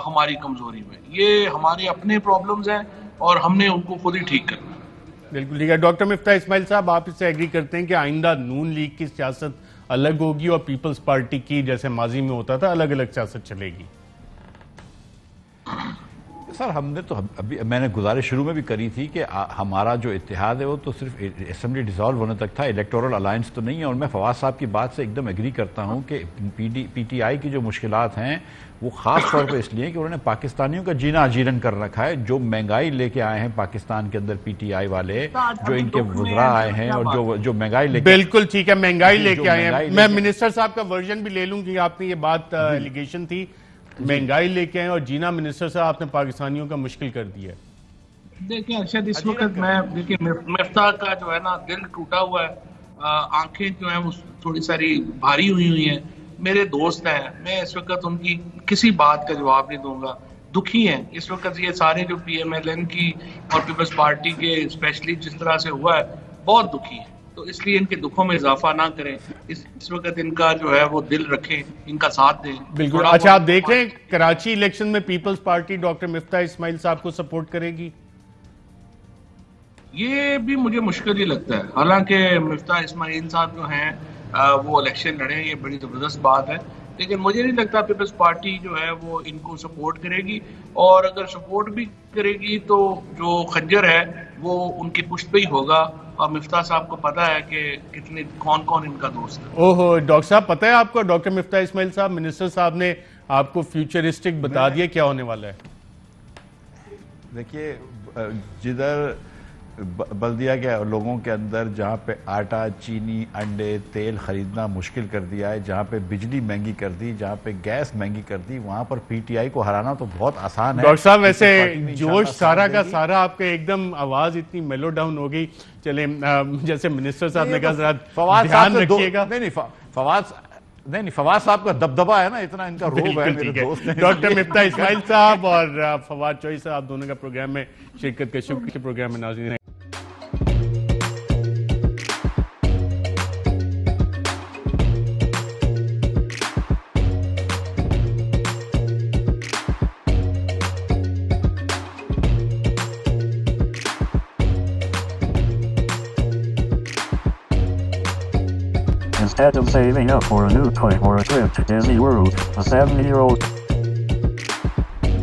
हमारी कमजोरी में, ये हमारे अपने प्रॉब्लम्स हैं और हमने उनको खुद ही ठीक करना।
बिल्कुल ठीक है। डॉक्टर मिफ्ताह इस्माइल साहब, आप इससे एग्री करते हैं कि आइंदा नून लीग की सियासत अलग होगी और पीपल्स पार्टी की जैसे माजी में होता था अलग अलग सियासत चलेगी?
सर हमने तो अभी मैंने गुजारिश शुरू में भी करी थी कि हमारा जो इत्तेहाद है वो तो सिर्फ असेंबली डिसॉल्व होने तक था, इलेक्टोरल अलायंस तो नहीं है। और मैं फवाद साहब की बात से एकदम एग्री करता हूं कि PTI की जो मुश्किलात हैं वो ख़ास तौर पे इसलिए कि उन्होंने पाकिस्तानियों का जीना अजीरन कर रखा है। जो महंगाई लेके आए हैं पाकिस्तान के अंदर PTI वाले, जो इनके वज़रा आए हैं और जो महंगाई लेके,
बिल्कुल ठीक है, महंगाई लेके आए हैं। मैं मिनिस्टर साहब का वर्जन भी ले लूंगी, आपने ये बात एलिगेशन थी महंगाई लेके आए और जीना मिनिस्टर साहब आपने पाकिस्तानियों का मुश्किल कर दिया है।
देखिए अरशद, इस वक्त मैं देखिए मिफ्ता का जो है ना दिल टूटा हुआ है, आंखें जो है वो थोड़ी सारी भारी हुई हैं। मेरे दोस्त हैं, मैं इस वक्त उनकी किसी बात का जवाब नहीं दूंगा। दुखी हैं इस वक्त ये सारे जो PMLN की और पीपल्स पार्टी के स्पेशली जिस तरह से हुआ है, बहुत दुखी हैं। तो इसलिए इनके दुखों में इजाफा ना करें, इस वक्त इनका जो है वो दिल रखें, इनका साथ दें।
बिल्कुल। अच्छा, आप देख रहे हैं कराची इलेक्शन में peoples party doctor Miftah Ismail साहब को सपोर्ट करेगी?
ये भी मुझे मुश्किल ही लगता है। हालांकि मिफ्ता इस्माइल साहब जो हैं वो इलेक्शन लड़े, ये बड़ी ज़बरदस्त बात है, लेकिन मुझे नहीं लगता पीपल्स पार्टी जो है वो इनको सपोर्ट करेगी। और अगर सपोर्ट भी करेगी तो जो खंजर है वो उनकी पुश्त पे ही होगा। और मिफ्ता साहब को पता है कि कितने कौन कौन इनका दोस्त है।
ओहो, डॉक्टर साहब पता है आपको, डॉक्टर मिफ्ता इस्माइल साहब, मिनिस्टर साहब ने आपको फ्यूचरिस्टिक बता दिया क्या होने वाला है?
देखिए, जिधर बल्दिया के लोगों के अंदर जहाँ पे आटा, चीनी, अंडे, तेल खरीदना मुश्किल कर दिया है, जहाँ पे बिजली महंगी कर दी, जहाँ पे गैस महंगी कर दी, वहाँ पर PTI को हराना तो बहुत आसान है।
डॉक्टर साहब, वैसे जोश सारा का सारा आपके एकदम आवाज इतनी मेलो डाउन हो गई। चले, जैसे मिनिस्टर साहब ने कहा जरा ध्यान रखिएगा।
नहीं, फवाद साहब का दबदबा है ना, इतना इनका रोब है मेरे दोस्त।
डॉक्टर मिफ्ता इस्माइल साहब और फवाद चौधरी साहब दोनों का प्रोग्राम में शिरकत का शुक्रिया। प्रोग्राम में नाज़रीन है।
Instead of saving up for a new toy or a trip to Disney World, a 7-year-old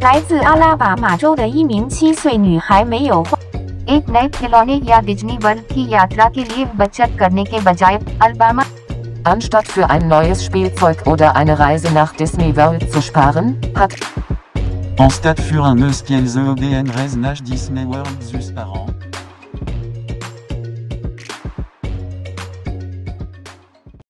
来自阿拉巴马州的一名7岁女孩没有花 एक नए खिलौने या डिज्नी वर्ल्ड की यात्रा के लिए बचत करने के बजाय Alabama
Anstatt für ein neues Spielzeug oder eine Reise nach Disney World zu sparen, hat
Anstatt für un neus Spielzeug oder eine Reise nach Disney World zu sparen,